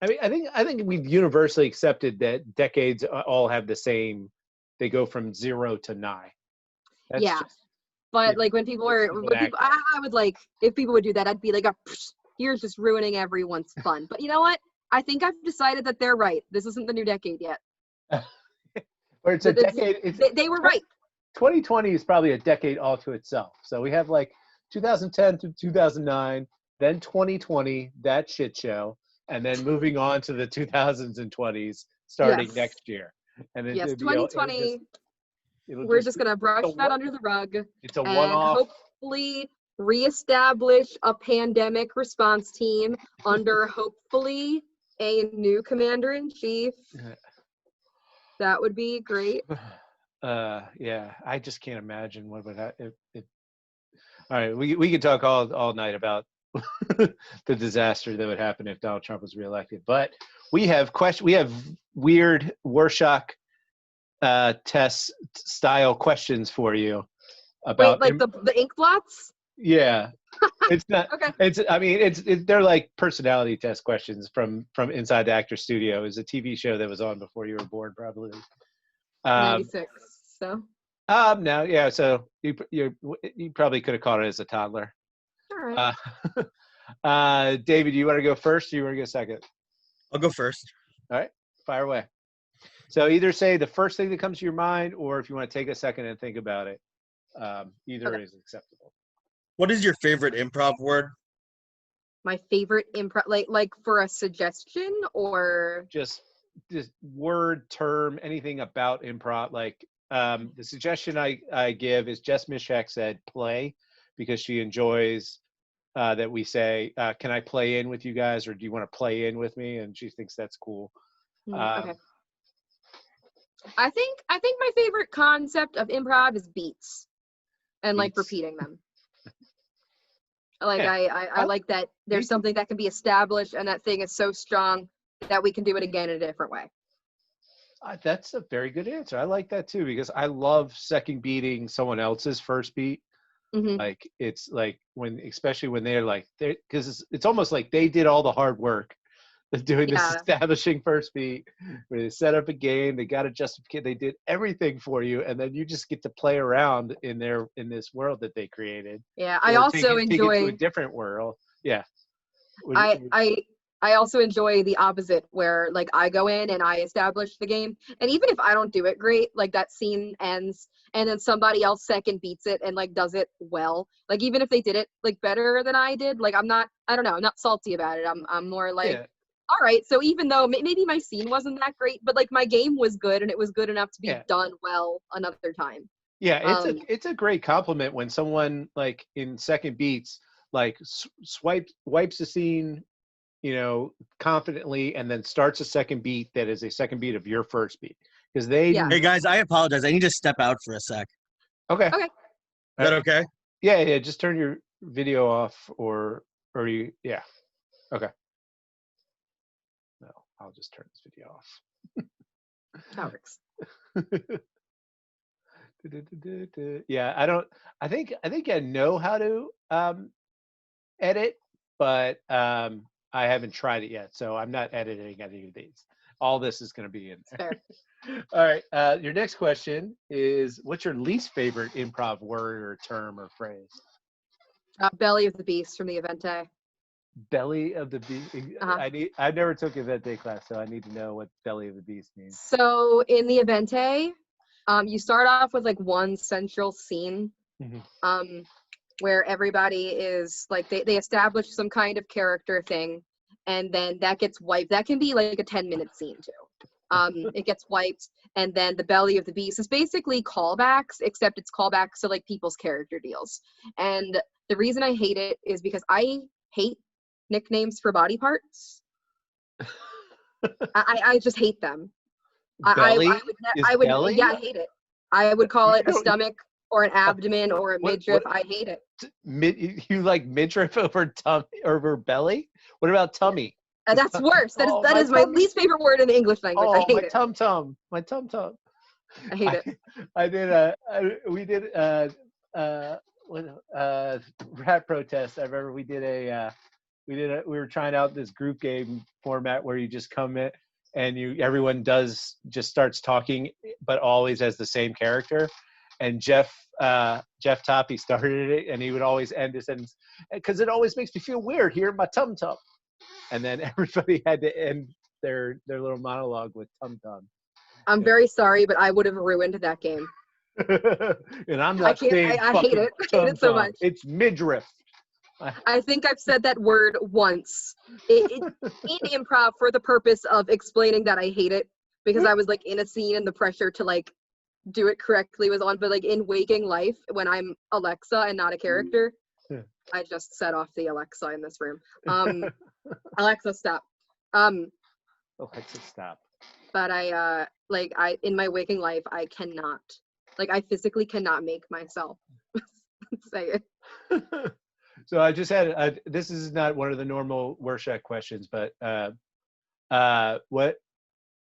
I mean, I think we've universally accepted that decades all have the same, they go from 0 to 9. But like when people were, I would like, if people would do that, I'd be like, you're just ruining everyone's fun. But you know what? I think I've decided that they're right. This isn't the new decade yet. Or it's a decade. They were right. 2020 is probably a decade all to itself. So we have like 2010 to 2009, then 2020, that shit show, and then moving on to the 2000s and 20s starting next year. And then 2020, we're just gonna brush that under the rug. It's a one-off. Hopefully reestablish a pandemic response team under hopefully a new commander-in-chief. That would be great. I just can't imagine what would happen. All right, we could talk all night about the disaster that would happen if Donald Trump was reelected. But we have weird Rorschach test style questions for you about the ink blots. Yeah, it's not. Okay. They're like personality test questions from Inside the Actor Studio. It's a TV show that was on before you were born, probably. Um, 96. So. No, yeah. So you probably could have caught it as a toddler. All right. David, do you want to go first or you want to go second? I'll go first. All right, fire away. So either say the first thing that comes to your mind, or if you want to take a second and think about it, either is acceptable. What is your favorite improv word? My favorite improv, like for a suggestion or Just word, term, anything about improv. Like the suggestion I give is Jess Mishak said play, because she enjoys that we say, can I play in with you guys, or do you want to play in with me? And she thinks that's cool. okay. I think my favorite concept of improv is beats and like Beats. repeating them. Like Yeah. I like that there's something that can be established and that thing is so strong that we can do it again in a different way. That's a very good answer. I like that too, because I love second beating someone else's first beat. Mm-hmm. Like it's like especially when they're like, because it's almost like they did all the hard work of doing this establishing first beat, where they set up a game, they got a justification, they did everything for you, and then you just get to play around in this world that they created. Yeah, I also enjoy take it to a different world. Yeah. I also enjoy the opposite, where like I go in and I establish the game, and even if I don't do it great, like that scene ends and then somebody else second beats it and like does it well. Like even if they did it like better than I did, like I'm not salty about it. I'm more like, all right, so even though maybe my scene wasn't that great, but like my game was good and it was good enough to be done well another time. Yeah, it's a great compliment when someone like in second beats like wipes the scene, confidently, and then starts a second beat that is a second beat of your first beat, because they. Hey guys, I apologize. I need to step out for a sec. Okay. Okay. Is that okay? Yeah. Just turn your video off, or you. Yeah. Okay. No, I'll just turn this video off. That works. Yeah, I think I know how to edit, but I haven't tried it yet, so I'm not editing any of these. All this is going to be in there. All right. Your next question is, what's your least favorite improv word or term or phrase? Belly of the beast from the Evente. Belly of the beast. I never took Evente class, so I need to know what belly of the beast means. So in the Evente, you start off with like one central scene, where everybody is like they establish some kind of character thing, and then that gets wiped. That can be like a 10-minute scene too. It gets wiped, and then the belly of the beast is basically callbacks, except it's callbacks to like people's character deals. And the reason I hate it is because I hate nicknames for body parts. I just hate them. Belly? I would belly? Yeah, I hate it. I would call it a stomach or an abdomen or a midriff. I hate it. You like midriff over belly? What about tummy? That's worse. That is my least favorite word in the English language. I hate it. Tum-tum. My tum-tum. I hate it. We did rap protest. I remember we were trying out this group game format where you just come in and everyone just starts talking, but always as the same character. And Jeff Toppy started it, and he would always end his sentence, because it always makes me feel weird here, my tum tum. And then everybody had to end their little monologue with tum tum. I'm very sorry, but I would have ruined that game. And I'm not saying I hate it. I hate it so much. It's midriff. I think I've said that word once in improv for the purpose of explaining that I hate it, because I was like in a scene and the pressure to like do it correctly was on. But like in waking life, when I'm Alexa and not a character, I just set off the Alexa in this room. Alexa, stop. Alexa, stop. But I in my waking life, I cannot, I physically cannot make myself say it. So I just had this is not one of the normal Worshak questions, but what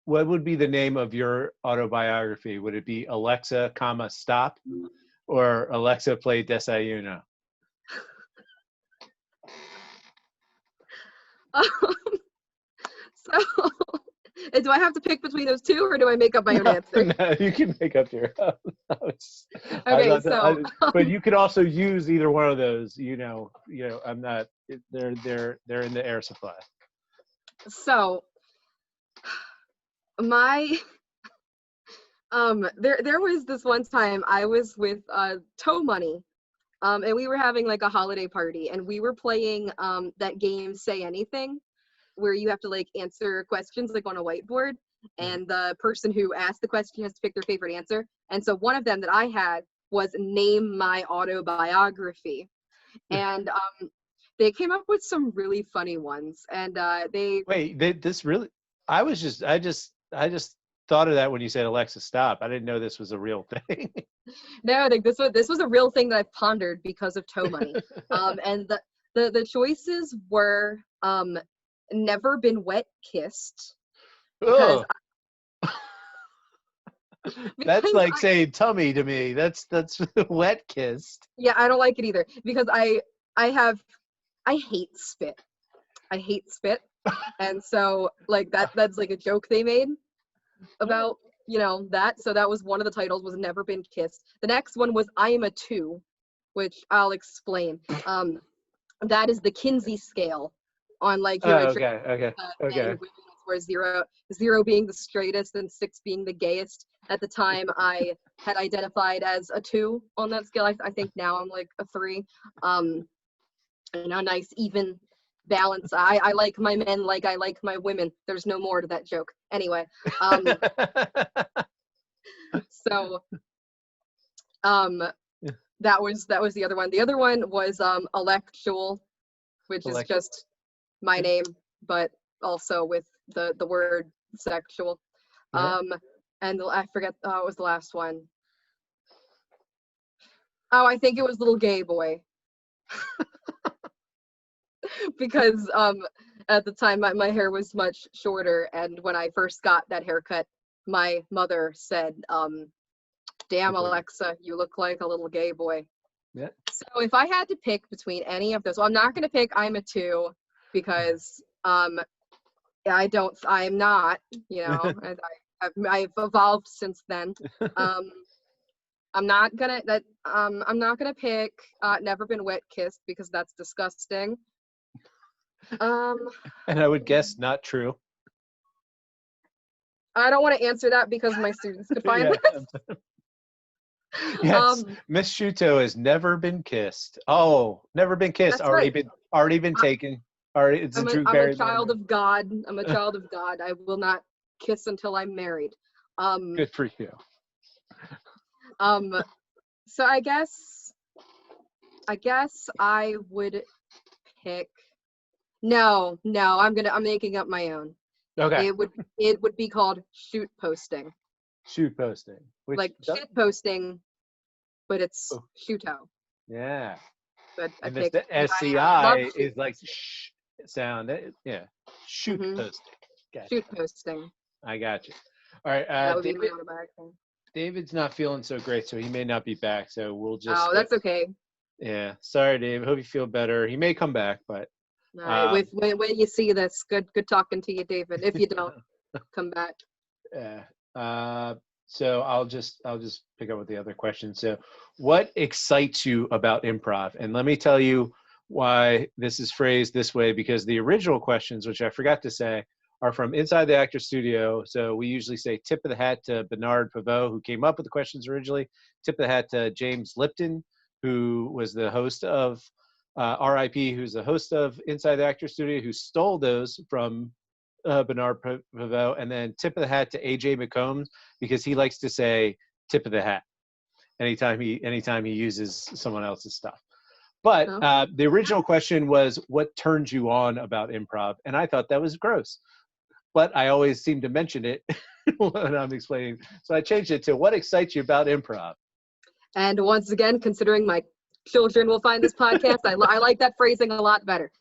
would be the name of your autobiography? Would it be Alexa, stop, or Alexa play Desayuno? So Do I have to pick between those two, or do I make up my own answer? No, you can make up your own. Okay, so but you could also use either one of those. I'm not. They're in the air supply. So my there was this one time I was with Toe Money, and we were having like a holiday party, and we were playing that game Say Anything, where you have to like answer questions like on a whiteboard, and the person who asked the question has to pick their favorite answer. And so one of them that I had was name my autobiography, and they came up with some really funny ones, and this really. I just thought of that when you said Alexa stop. I didn't know this was a real thing. No, like this was a real thing that I've pondered because of Toe Money. And the choices were never been wet kissed. Oh. That's like saying tummy to me. That's wet kissed. Yeah, I don't like it either because I hate spit. I hate spit. And so like that's like a joke they made about that. So that was one of the titles, was never been kissed. The next one was I am a 2, which I'll explain. That is the Kinsey scale on like your okay. Where zero being the straightest and 6 being the gayest. At the time I had identified as a 2 on that scale. I think now I'm like a 3. And a nice even balance. I like my men like I like my women. There's no more to that joke. Anyway, so that was the other one. The other one was electual, which is just my name, but also with the word sexual. Yeah. And I forget what was the last one. Oh, I think it was little gay boy. Because at the time my hair was much shorter, and when I first got that haircut, my mother said, damn Alexa, you look like a little gay boy. Yeah. So if I had to pick between any of those, well, I'm not going to pick I'm a 2 because I'm not, I've evolved since then. I'm not gonna pick never been wet kissed because that's disgusting. And I would guess not true. I don't want to answer that because my students could find that. Yes, Miss Sciuto has never been kissed. Oh, never been kissed. Already been taken. Already, it's I'm a child of God. I'm a child of God. I will not kiss until I'm married. Good for you. So I guess I would pick. No, I'm making up my own. Okay. It would be called shoot posting. Shoot posting. Like shit posting, but it's Sciuto. Yeah. But and the SCI is like shh sound. Yeah. Shoot posting. Gotcha. Shoot posting. I got you. All right. That would be my autobiography. David's not feeling so great, so he may not be back. So we'll just. Oh, that's okay. Yeah. Sorry, Dave. Hope you feel better. He may come back, but. All right. When you see this, good talking to you, David. If you don't, come back. Yeah. So I'll just pick up with the other question. So, what excites you about improv? And let me tell you why this is phrased this way, because the original questions, which I forgot to say, are from inside the actor studio. So we usually say tip of the hat to Bernard Pivot, who came up with the questions originally. Tip of the hat to James Lipton, who was the host of RIP, who's the host of Inside the Actor Studio, who stole those from Bernard Pivot. And then tip of the hat to AJ McCombs, because he likes to say tip of the hat anytime he uses someone else's stuff. But the original question was, what turns you on about improv? And I thought that was gross, but I always seem to mention it when I'm explaining. So I changed it to, what excites you about improv? And once again, considering my children will find this podcast, I like that phrasing a lot better.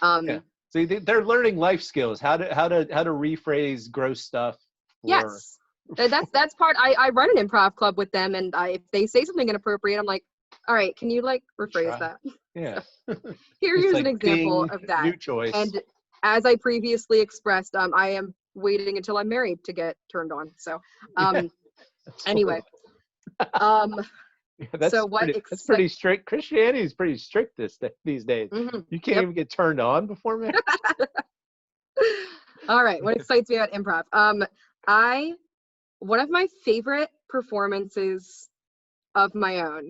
Yeah. See, they're learning life skills, how to rephrase gross stuff. Yes, that's part. I run an improv club with them, and if they say something inappropriate, I'm like, all right, can you like rephrase that? Yeah. Here's like an example of that. New choice. And as I previously expressed, I am waiting until I'm married to get turned on. So, anyway, that's so what? That's pretty strict. Christianity is pretty strict these days. Mm-hmm. You can't even get turned on before marriage. All right, what excites me about improv? One of my favorite performances of my own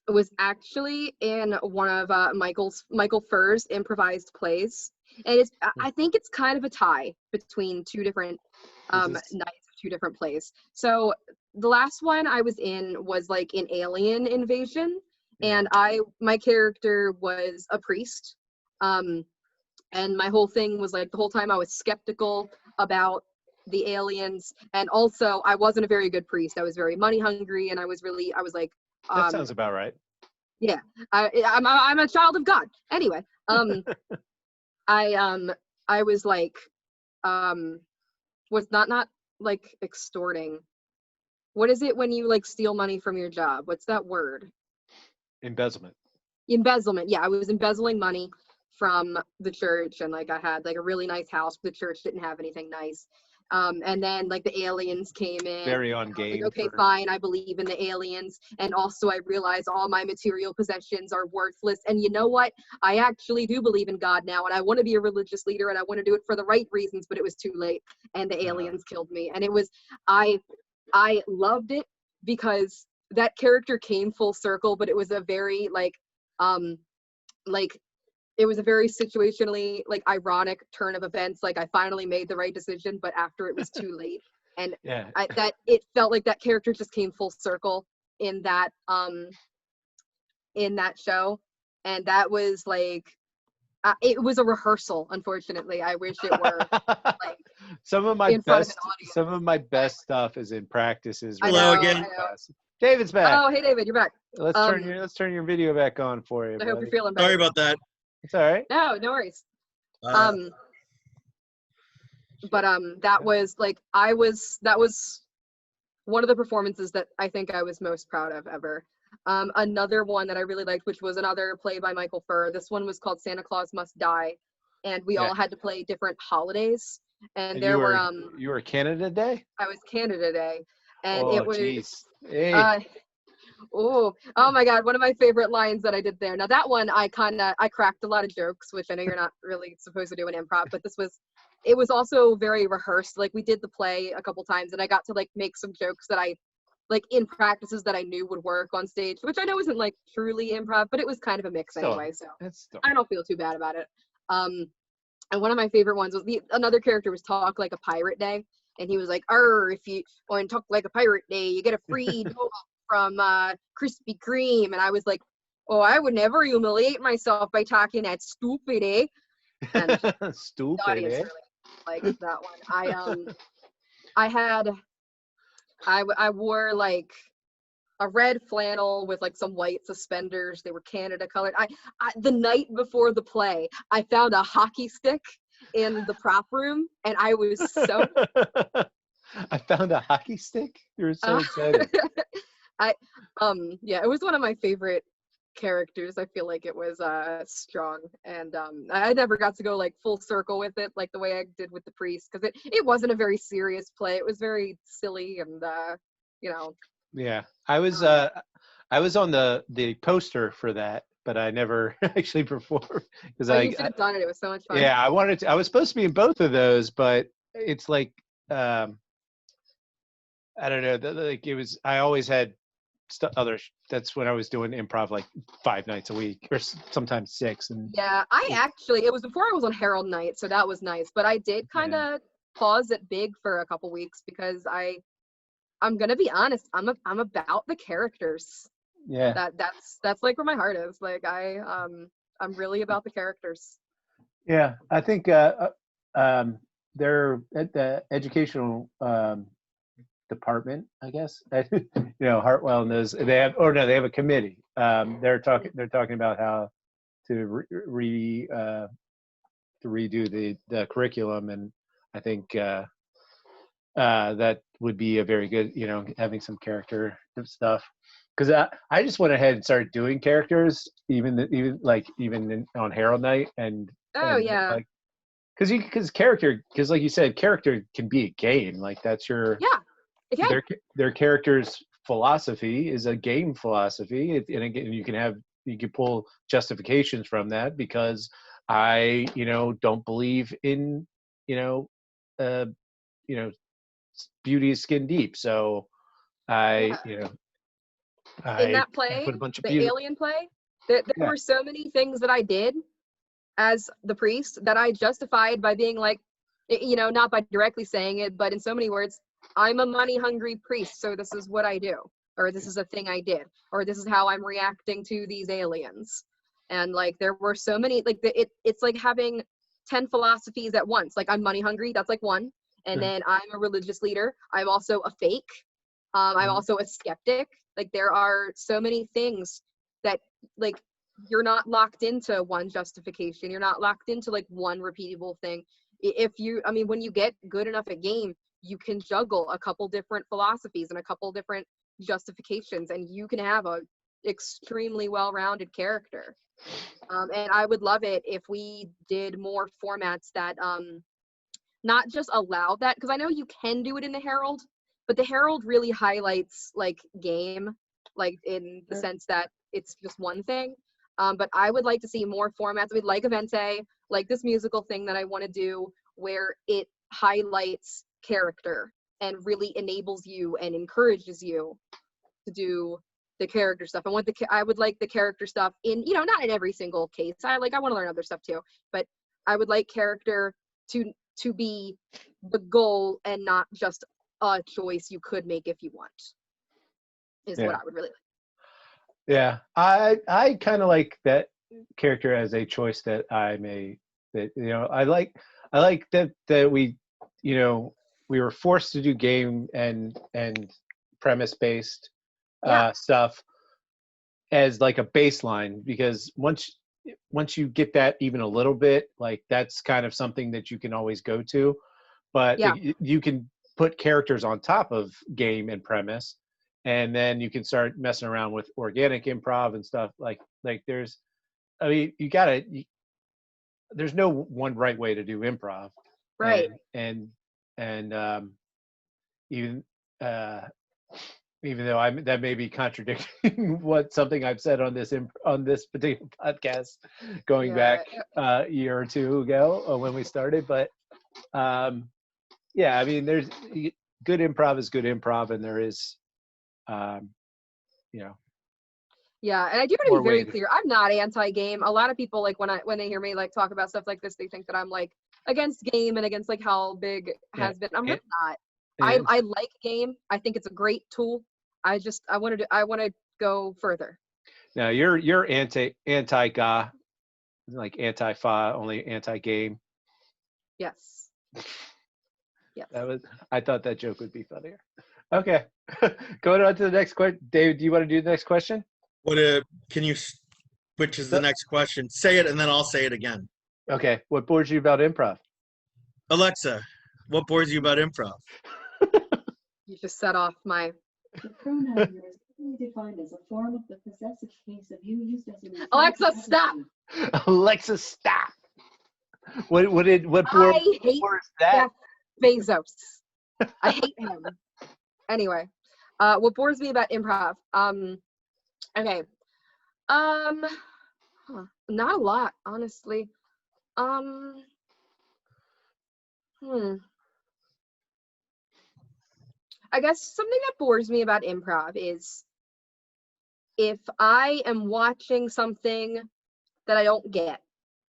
was actually in one of Michael Furr's improvised plays, and I think it's kind of a tie between two different nights of two different plays. So the last one I was in was like an alien invasion, and my character was a priest, and my whole thing was like the whole time I was skeptical about the aliens, and also I wasn't a very good priest. I was very money hungry, and I was like, that sounds about right. Yeah, I'm a child of God. Anyway, I was like, was not like extorting. What is it when you like steal money from your job? What's that word? Embezzlement. Embezzlement. Yeah, I was embezzling money from the church, and like I had like a really nice house, but the church didn't have anything nice. And then like the aliens came in. Very on game. Like, okay, fine, I believe in the aliens. And also I realize all my material possessions are worthless. And you know what? I actually do believe in God now, and I want to be a religious leader, and I want to do it for the right reasons, but it was too late. And the aliens killed me. And it was, I loved it because that character came full circle, but it was a very it was a very situationally like ironic turn of events. Like I finally made the right decision, but after it was too late. And it felt like that character just came full circle in that show. And that was like, it was a rehearsal. Unfortunately, I wish it were like some of my best stuff is in practices. Hello again. David's back. Oh, hey David, you're back. Let's turn your video back on for you. I hope you're feeling better. Sorry about that. It's all right. No worries. That was like that was one of the performances that I think I was most proud of ever. Another one that I really liked, which was another play by Michael Furr. This one was called Santa Claus Must Die, and we all had to play different holidays. And there you were Canada Day? I was Canada Day, and it was geez. Hey. Oh my God, one of my favorite lines that I did there. Now that one I cracked a lot of jokes, which I know you're not really supposed to do in improv, but it was also very rehearsed. Like we did the play a couple times, and I got to like make some jokes that I like in practices that I knew would work on stage, which I know isn't like truly improv, but it was kind of a mix anyway, so I don't feel too bad about it. And one of my favorite ones was another character was Talk Like a Pirate Day, and he was like, if you want to talk like a pirate day, you get a free dog from Krispy Kreme. And I was like, I would never humiliate myself by talking that stupid, eh? And stupid, the audience really liked that one. I wore like a red flannel with like some white suspenders. They were Canada colored. The night before the play, I found a hockey stick in the prop room, and I was so I found a hockey stick? You were so excited. It was one of my favorite characters. I feel like it was strong, and I never got to go like full circle with it like the way I did with the priest, because it wasn't a very serious play. It was very silly, and yeah, I was on the poster for that, but I never actually performed because you should have done it. It was so much fun. Yeah, I was supposed to be in both of those, but it's like I don't know, like it was, I always had that's when I was doing improv like 5 nights a week or sometimes 6. And yeah, it was before I was on Herald Night, so that was nice, but I did kind of pause it big for a couple weeks because I'm gonna be honest, I'm about the characters. Yeah, that's like where my heart is. Like I'm really about the characters. Yeah, I think they're at the educational department, I guess. Hartwell knows they have a committee. They're talking about how to redo the curriculum, and I think that would be a very good, having some character stuff. Because I just went ahead and started doing characters, even on Herald Night, and yeah, like because like you said, character can be a game. Like that's your it can. their character's philosophy is a game philosophy, and again, you can pull justifications from that because I don't believe in uh, beauty is skin deep, so I in that I play, put a bunch of the beauty. alien play, there were so many things that I did as the priest that I justified by being like, not by directly saying it, but in so many words, I'm a money hungry priest, so this is what I do, or this is a thing I did, or this is how I'm reacting to these aliens. And like there were so many, like it's like having 10 philosophies at once. Like I'm money hungry, that's like one, and then I'm a religious leader. I'm also a fake. I'm also a skeptic. Like there are so many things that like you're not locked into one justification. You're not locked into like one repeatable thing. When you get good enough at game, you can juggle a couple different philosophies and a couple different justifications, and you can have a extremely well-rounded character. And I would love it if we did more formats that not just allow that, because I know you can do it in the Herald, but the Herald really highlights like game, like in the sense that it's just one thing. But I would like to see more formats. We'd like Evente, like this musical thing that I want to do, where it highlights character and really enables you and encourages you to do the character stuff. I would like the character stuff in, not in every single case. I want to learn other stuff too, but I would like character to be the goal and not just a choice you could make if you want, is what I would really like. Yeah, I kind of like that character as a choice that I like that we we were forced to do game and premise based stuff as like a baseline, because once you get that even a little bit, like that's kind of something that you can always go to, but you can put characters on top of game and premise, and then you can start messing around with organic improv and stuff like there's there's no one right way to do improv, right? And even even though that may be contradicting something I've said on this particular podcast going back a year or two ago when we started, but there's good improv is good improv, and there is Yeah, and I do want to be very clear. I'm not anti-game. A lot of people, like when they hear me like talk about stuff like this, they think that I'm like against game and against like how big has been. I'm really not. I like game. I think it's a great tool. I want to go further. Now you're anti-ga, like anti-fa, only anti-game. Yes. Yes. I thought that joke would be funnier. Okay, going on to the next question. David, do you want to do the next question? Can you which is the next question? Say it and then I'll say it again. Okay. What bores you about improv? Alexa, what bores you about improv? You just set off my... The pronoun here is clearly defined as a form of the possessive case of you used as an... Alexa, stop! Alexa, stop! What bores that? Jeff Bezos. I hate him. Anyway, what bores me about improv? Okay. Not a lot, honestly. I guess something that bores me about improv is if I am watching something that I don't get.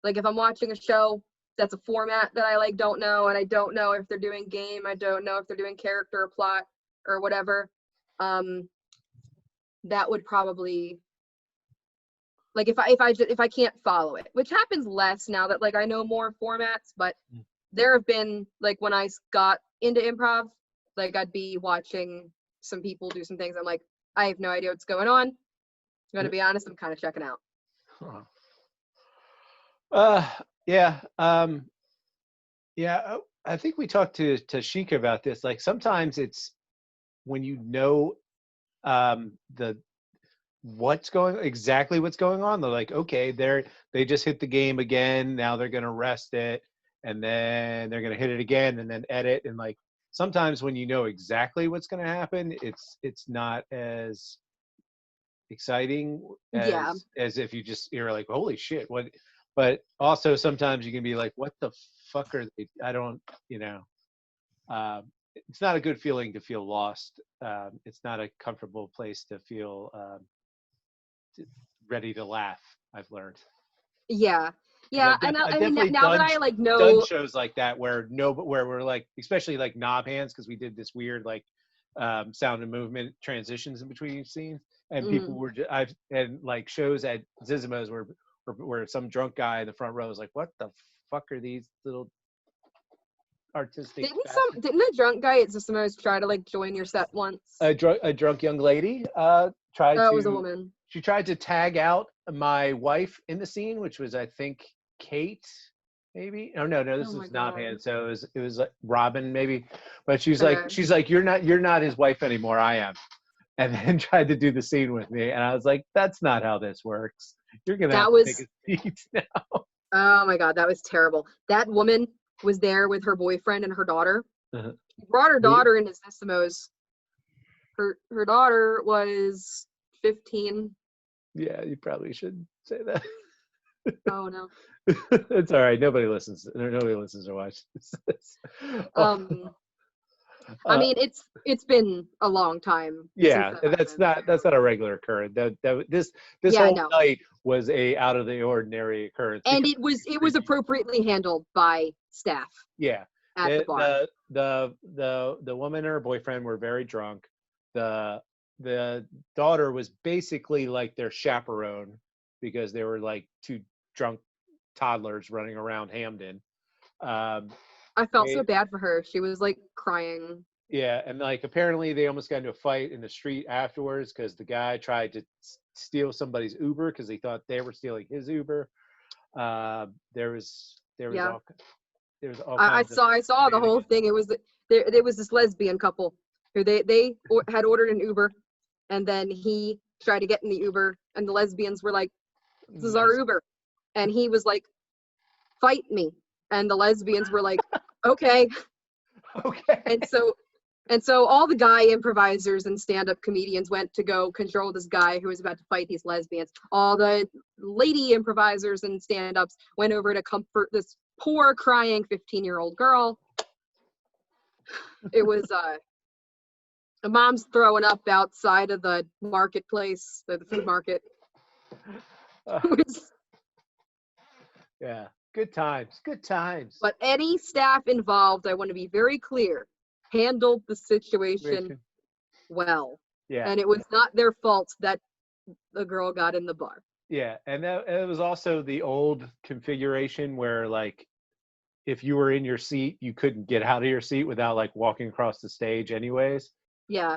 Like if I'm watching a show that's a format that I don't know, and I don't know if they're doing game, I don't know if they're doing character or plot or whatever. That would probably, like if I can't follow it, which happens less now that I know more formats, but there have been when I got into improv, I'd be watching some people do some things. I'm like, I have no idea what's going on. I'm gonna be honest, I'm kind of checking out. Yeah. I think we talked to Sheikah about this. Sometimes it's when what's going on. They're like, okay, they just hit the game again. Now they're gonna rest it, and then they're going to hit it again and then edit. And like sometimes when you know exactly what's going to happen, it's not as exciting Yeah. as if you're like, holy shit, what? But also sometimes you can be like, what the fuck are they? I don't, it's not a good feeling to feel lost. It's not a comfortable place to feel ready to laugh. I've learned. Yeah. Yeah. I've I mean, definitely now that I like done know, shows like that where we're like, especially like knob hands, because we did this weird like sound and movement transitions in between each scene, and people were and like shows at Zizimo's where some drunk guy in the front row was like, what the fuck are these little artistic didn't a drunk guy at Sisimo's try to like join your set once? A drunk young lady tried That to. was a woman. She tried to tag out my wife in the scene, which was I think Kate, maybe. Oh no, this was not hand. So it was like Robin maybe, but she's like you're not his wife anymore. I am, and then tried to do the scene with me, and I was like, that's not how this works. You're gonna have to take a seat now. Oh my God, that was terrible. That woman was there with her boyfriend and her daughter. Uh-huh. She brought her daughter into Sisimo's. Her daughter was 15. Yeah, you probably should say that. Oh no. It's all right. Nobody listens or watches this. I mean, it's been a long time. Yeah, that's not a regular occurrence. This whole night was a out of the ordinary occurrence, and it was appropriately handled by staff. Yeah, at the bar. The woman and her boyfriend were very drunk. The daughter was basically like their chaperone because they were like two drunk toddlers running around Hamden. I felt so bad for her. She was like crying. Yeah, and like apparently they almost got into a fight in the street afterwards because the guy tried to steal somebody's Uber because he thought they were stealing his Uber. There was all I saw the whole thing. It was there was this lesbian couple who they had ordered an Uber, and then he tried to get in the Uber, and the lesbians were like, "This is our Uber," and he was like, "Fight me," and the lesbians were like, "Okay." Okay. And so all the guy improvisers and stand-up comedians went to go control this guy who was about to fight these lesbians. All the lady improvisers and stand-ups went over to comfort this poor crying 15-year-old girl. It was the mom's throwing up outside of the marketplace, the food market. Yeah, good times. But any staff involved, I want to be very clear, handled the situation well. Yeah. And it was not their fault that the girl got in the bar. Yeah, and it was also the old configuration where like if you were in your seat, you couldn't get out of your seat without like walking across the stage anyways. Yeah.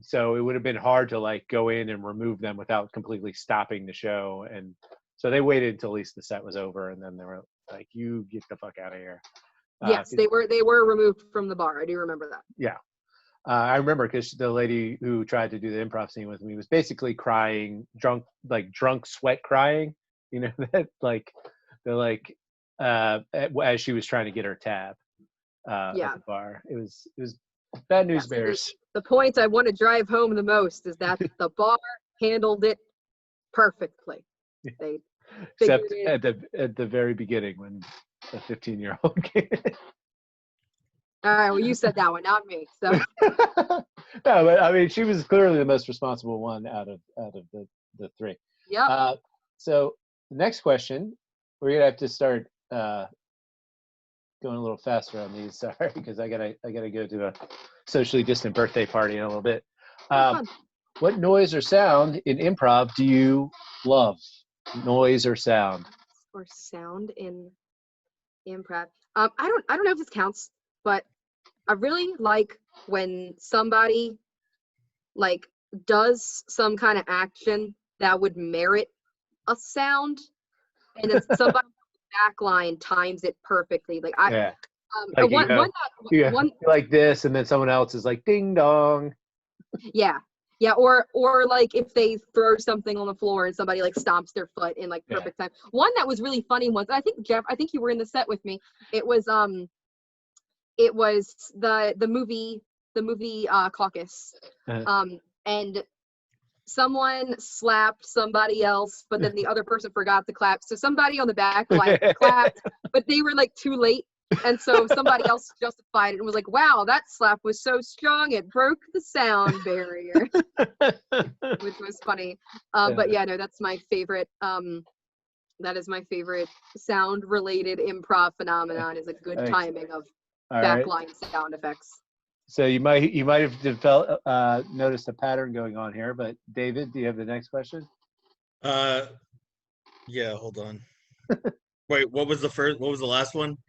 So it would have been hard to like go in and remove them without completely stopping the show. And so they waited until at least the set was over, and then they were like, you get the fuck out of here. Yes, they were removed from the bar. I do remember that. Yeah. I remember because the lady who tried to do the improv scene with me was basically crying, drunk sweat crying, that like, they're like, as she was trying to get her tab at the bar. It was bad news bears. The point I want to drive home the most is that the bar handled it perfectly. They except at the very beginning when a 15-year-old came in. All right, well, you said that one, not me. So no, but I mean, she was clearly the most responsible one out of the three. Yeah. So the next question, we're gonna have to start going a little faster on these. Sorry, because I gotta go to a socially distant birthday party in a little bit. What noise or sound in improv do you love? Noise or sound? Or sound in improv. I don't know if this counts, but I really like when somebody like does some kind of action that would merit a sound, and it's somebody backline times it perfectly. Like like this, and then someone else is like ding dong. Yeah, Yeah, or like if they throw something on the floor and somebody like stomps their foot in like perfect time. One that was really funny was, I think Jeff, I think you were in the set with me. It was the movie Caucus. And someone slapped somebody else, but then the other person forgot to clap. So somebody on the back line clapped, but they were like too late. And so somebody else justified it and was like, wow, that slap was so strong, it broke the sound barrier, which was funny. But yeah, no, that's my favorite. That is my favorite sound related improv phenomenon, is a good timing of backline sound effects. So you might have developed noticed a pattern going on here, but David, do you have the next question? Yeah, hold on. Wait, what was the last one?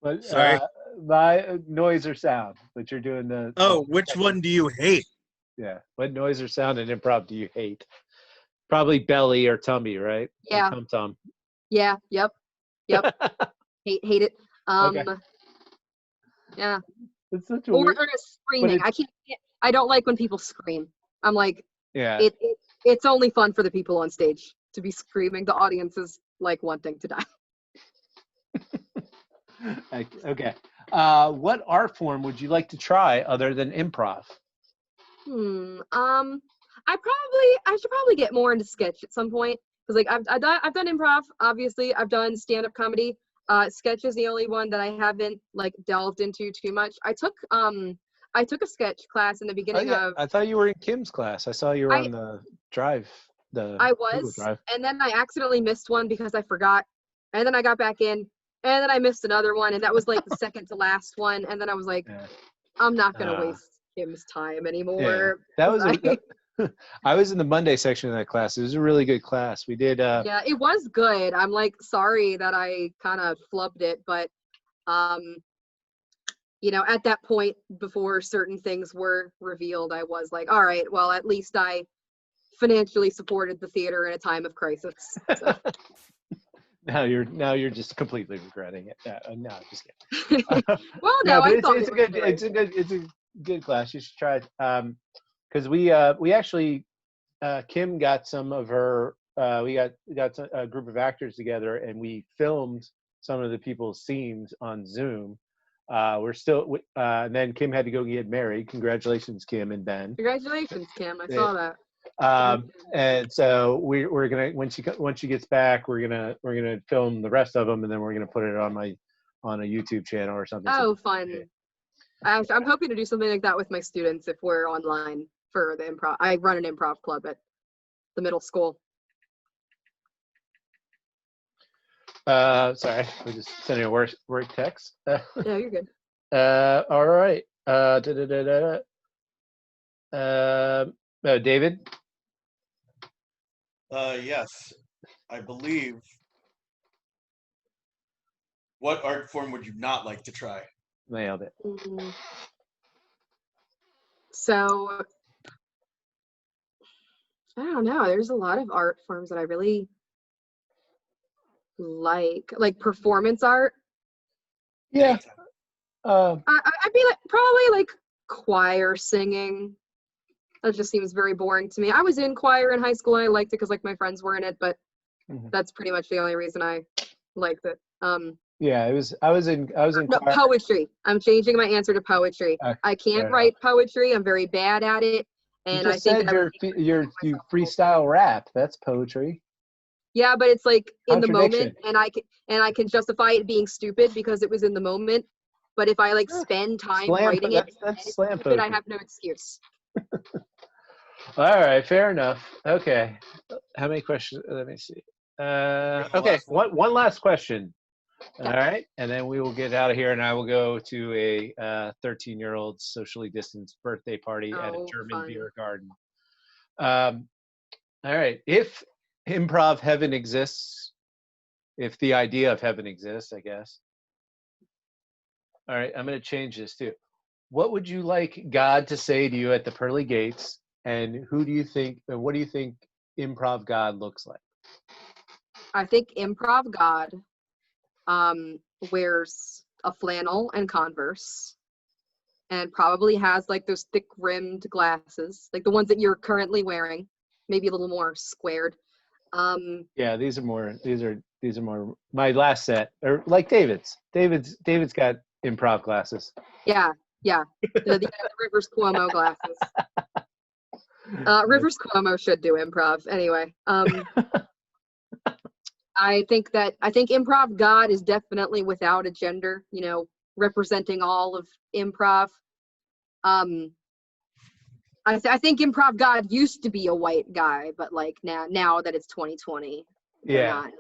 But, sorry, my noise or sound, but you're doing the. Which one do you hate? Yeah, what noise or sound in improv do you hate? Probably belly or tummy, right? Yeah. Tum tum. Yeah. Yep. hate it. Okay. Yeah. It's such a or weird. Screaming. I don't like when people scream. I'm like, yeah. It's only fun for the people on stage to be screaming. The audience is like wanting to die. Okay. What art form would you like to try other than improv? I should probably get more into sketch at some point, because like I've done improv, obviously. I've done stand-up comedy. Sketch is the only one that I haven't like delved into too much. I took a sketch class in the beginning of. I thought you were in Kim's class. I saw you were on the drive. I was, and then I accidentally missed one because I forgot, and then I got back in, and then I missed another one, and that was like the second to last one, and then I was like, I'm not gonna waste Kim's time anymore. Yeah. That was I was in the Monday section of that class. It was a really good class. We did. Yeah, it was good. I'm like sorry that I kind of flubbed it, but at that point before certain things were revealed, I was like, all right, well, at least I financially supported the theater in a time of crisis. So. Now you're just completely regretting it. No, just kidding. Well, no, I thought it's a good class. You should try it. Because we actually Kim got some of her. We got a group of actors together, and we filmed some of the people's scenes on Zoom. We're still, and then Kim had to go get married. Congratulations, Kim and Ben. Congratulations, Kim. I saw that. And so we're gonna once she gets back, we're gonna film the rest of them, and then we're gonna put it on a YouTube channel or something. Oh, fun! I'm hoping to do something like that with my students if we're online for the improv. I run an improv club at the middle school. Sorry, we're just sending a work text. No, you're good. All right. David? Yes, I believe. What art form would you not like to try? Nailed it. So, I don't know. There's a lot of art forms that I really like performance art. Yeah. I'd be like probably like choir singing. That just seems very boring to me. I was in choir in high school and I liked it because like my friends were in it, but that's pretty much the only reason I liked it. Yeah, I was in no, choir. Poetry. I'm changing my answer to poetry. I can't write poetry. I'm very bad at it. And you just said you freestyle rap. That's poetry. Yeah, but it's like in the moment, and I can justify it being stupid because it was in the moment. But if I like spend time writing it, that's slam poetry. I have no excuse. All right, fair enough. Okay, how many questions? Let me see. Okay, one last question. All right, and then we will get out of here, and I will go to a 13-year-old socially distanced birthday party at a German beer garden. All right, if improv heaven exists, if the idea of heaven exists, I guess. All right, I'm going to change this too. What would you like God to say to you at the pearly gates, and what do you think improv God looks like? I think improv God wears a flannel and Converse and probably has like those thick rimmed glasses, like the ones that you're currently wearing, maybe a little more squared. Yeah, these are more my last set, or like David's got improv glasses. Yeah, the Rivers Cuomo glasses. Rivers Cuomo should do improv anyway. I think Improv God is definitely without a gender, representing all of improv. I think Improv God used to be a white guy, but like now that it's 2020, they're not.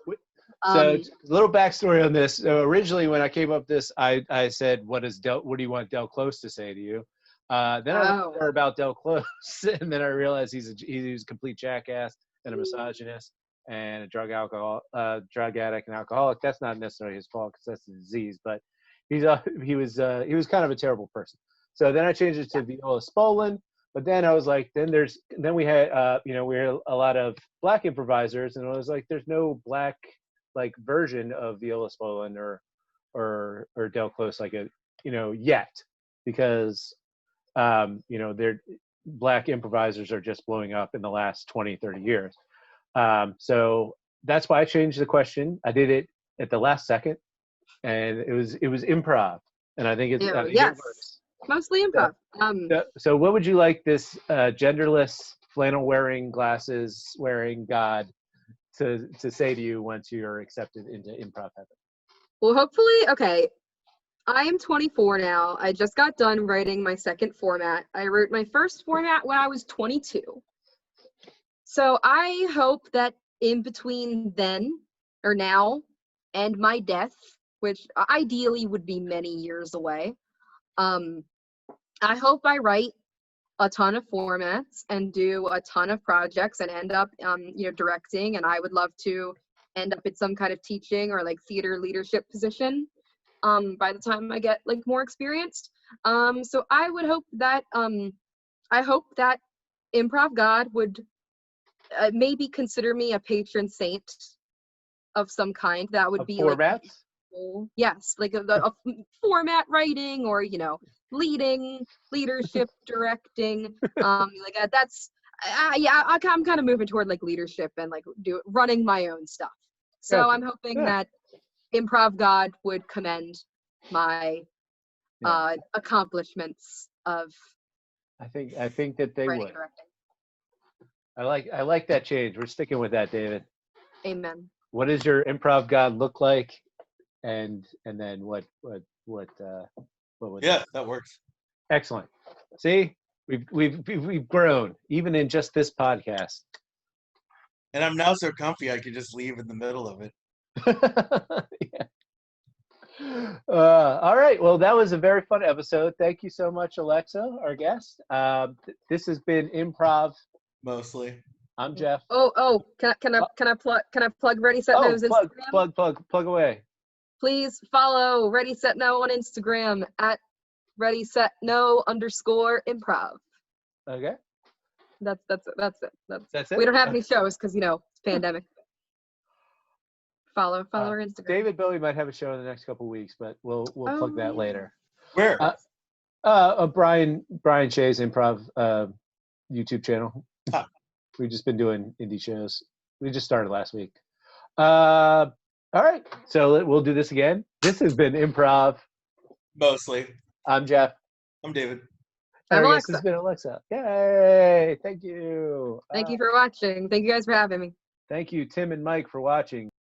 So a little backstory on this. So originally, when I came up with this, I said, "What do you want Del Close to say to you?" Then I learned more about Del Close, and then I realized he's a complete jackass and a misogynist and a drug addict and alcoholic. That's not necessarily his fault because that's a disease, but he was kind of a terrible person. So then I changed it to Viola Spolin. But then I was like, then we had we had a lot of black improvisers, and I was like, there's no black like version of Viola Spolin or Del Close yet, because their black improvisers are just blowing up in the last 20, 30 years. So that's why I changed the question. I did it at the last second, and it was improv, and I think it works. Mostly improv. So what would you like this genderless, flannel-wearing, glasses-wearing God to say to you once you're accepted into improv heaven? Well, hopefully, okay. I am 24 now. I just got done writing my second format. I wrote my first format when I was 22. So I hope that in between then, or now, and my death, which ideally would be many years away, I hope I write a ton of formats and do a ton of projects and end up, directing. And I would love to end up at some kind of teaching or like theater leadership position by the time I get like more experienced. So I would hope that Improv God would maybe consider me a patron saint of some kind. That would be formats? Like, yes, like a format writing or leading, leadership, directing. I'm kind of moving toward like leadership and like running my own stuff. So Gotcha. I'm hoping that Improv God would commend my accomplishments of. I think that they writing would. and directing. I like that change. We're sticking with that, David. Amen. What does your improv God look like, and then what would that works. Excellent. See, we've grown even in just this podcast. And I'm now so comfy I could just leave in the middle of it. Yeah. All right. Well, that was a very fun episode. Thank you so much, Alexa, our guest. This has been Improv. Mostly. I'm Jeff. Oh! Can I plug Ready Set No's Instagram? Plug away. Please follow Ready Set No on Instagram at Ready Set No _improv. Okay. That's it. That's it. We don't have any shows because it's pandemic. Follow our Instagram. David Bowie might have a show in the next couple of weeks, but we'll plug that later. Where? Brian Shea's Improv YouTube channel. Huh. We've just been doing indie shows. We just started last week. All right, so we'll do this again. This has been Improv. Mostly. I'm Jeff. I'm David. I'm Alexa. This has been Alexa. Yay! Thank you. Thank you for watching. Thank you guys for having me. Thank you, Tim and Mike, for watching.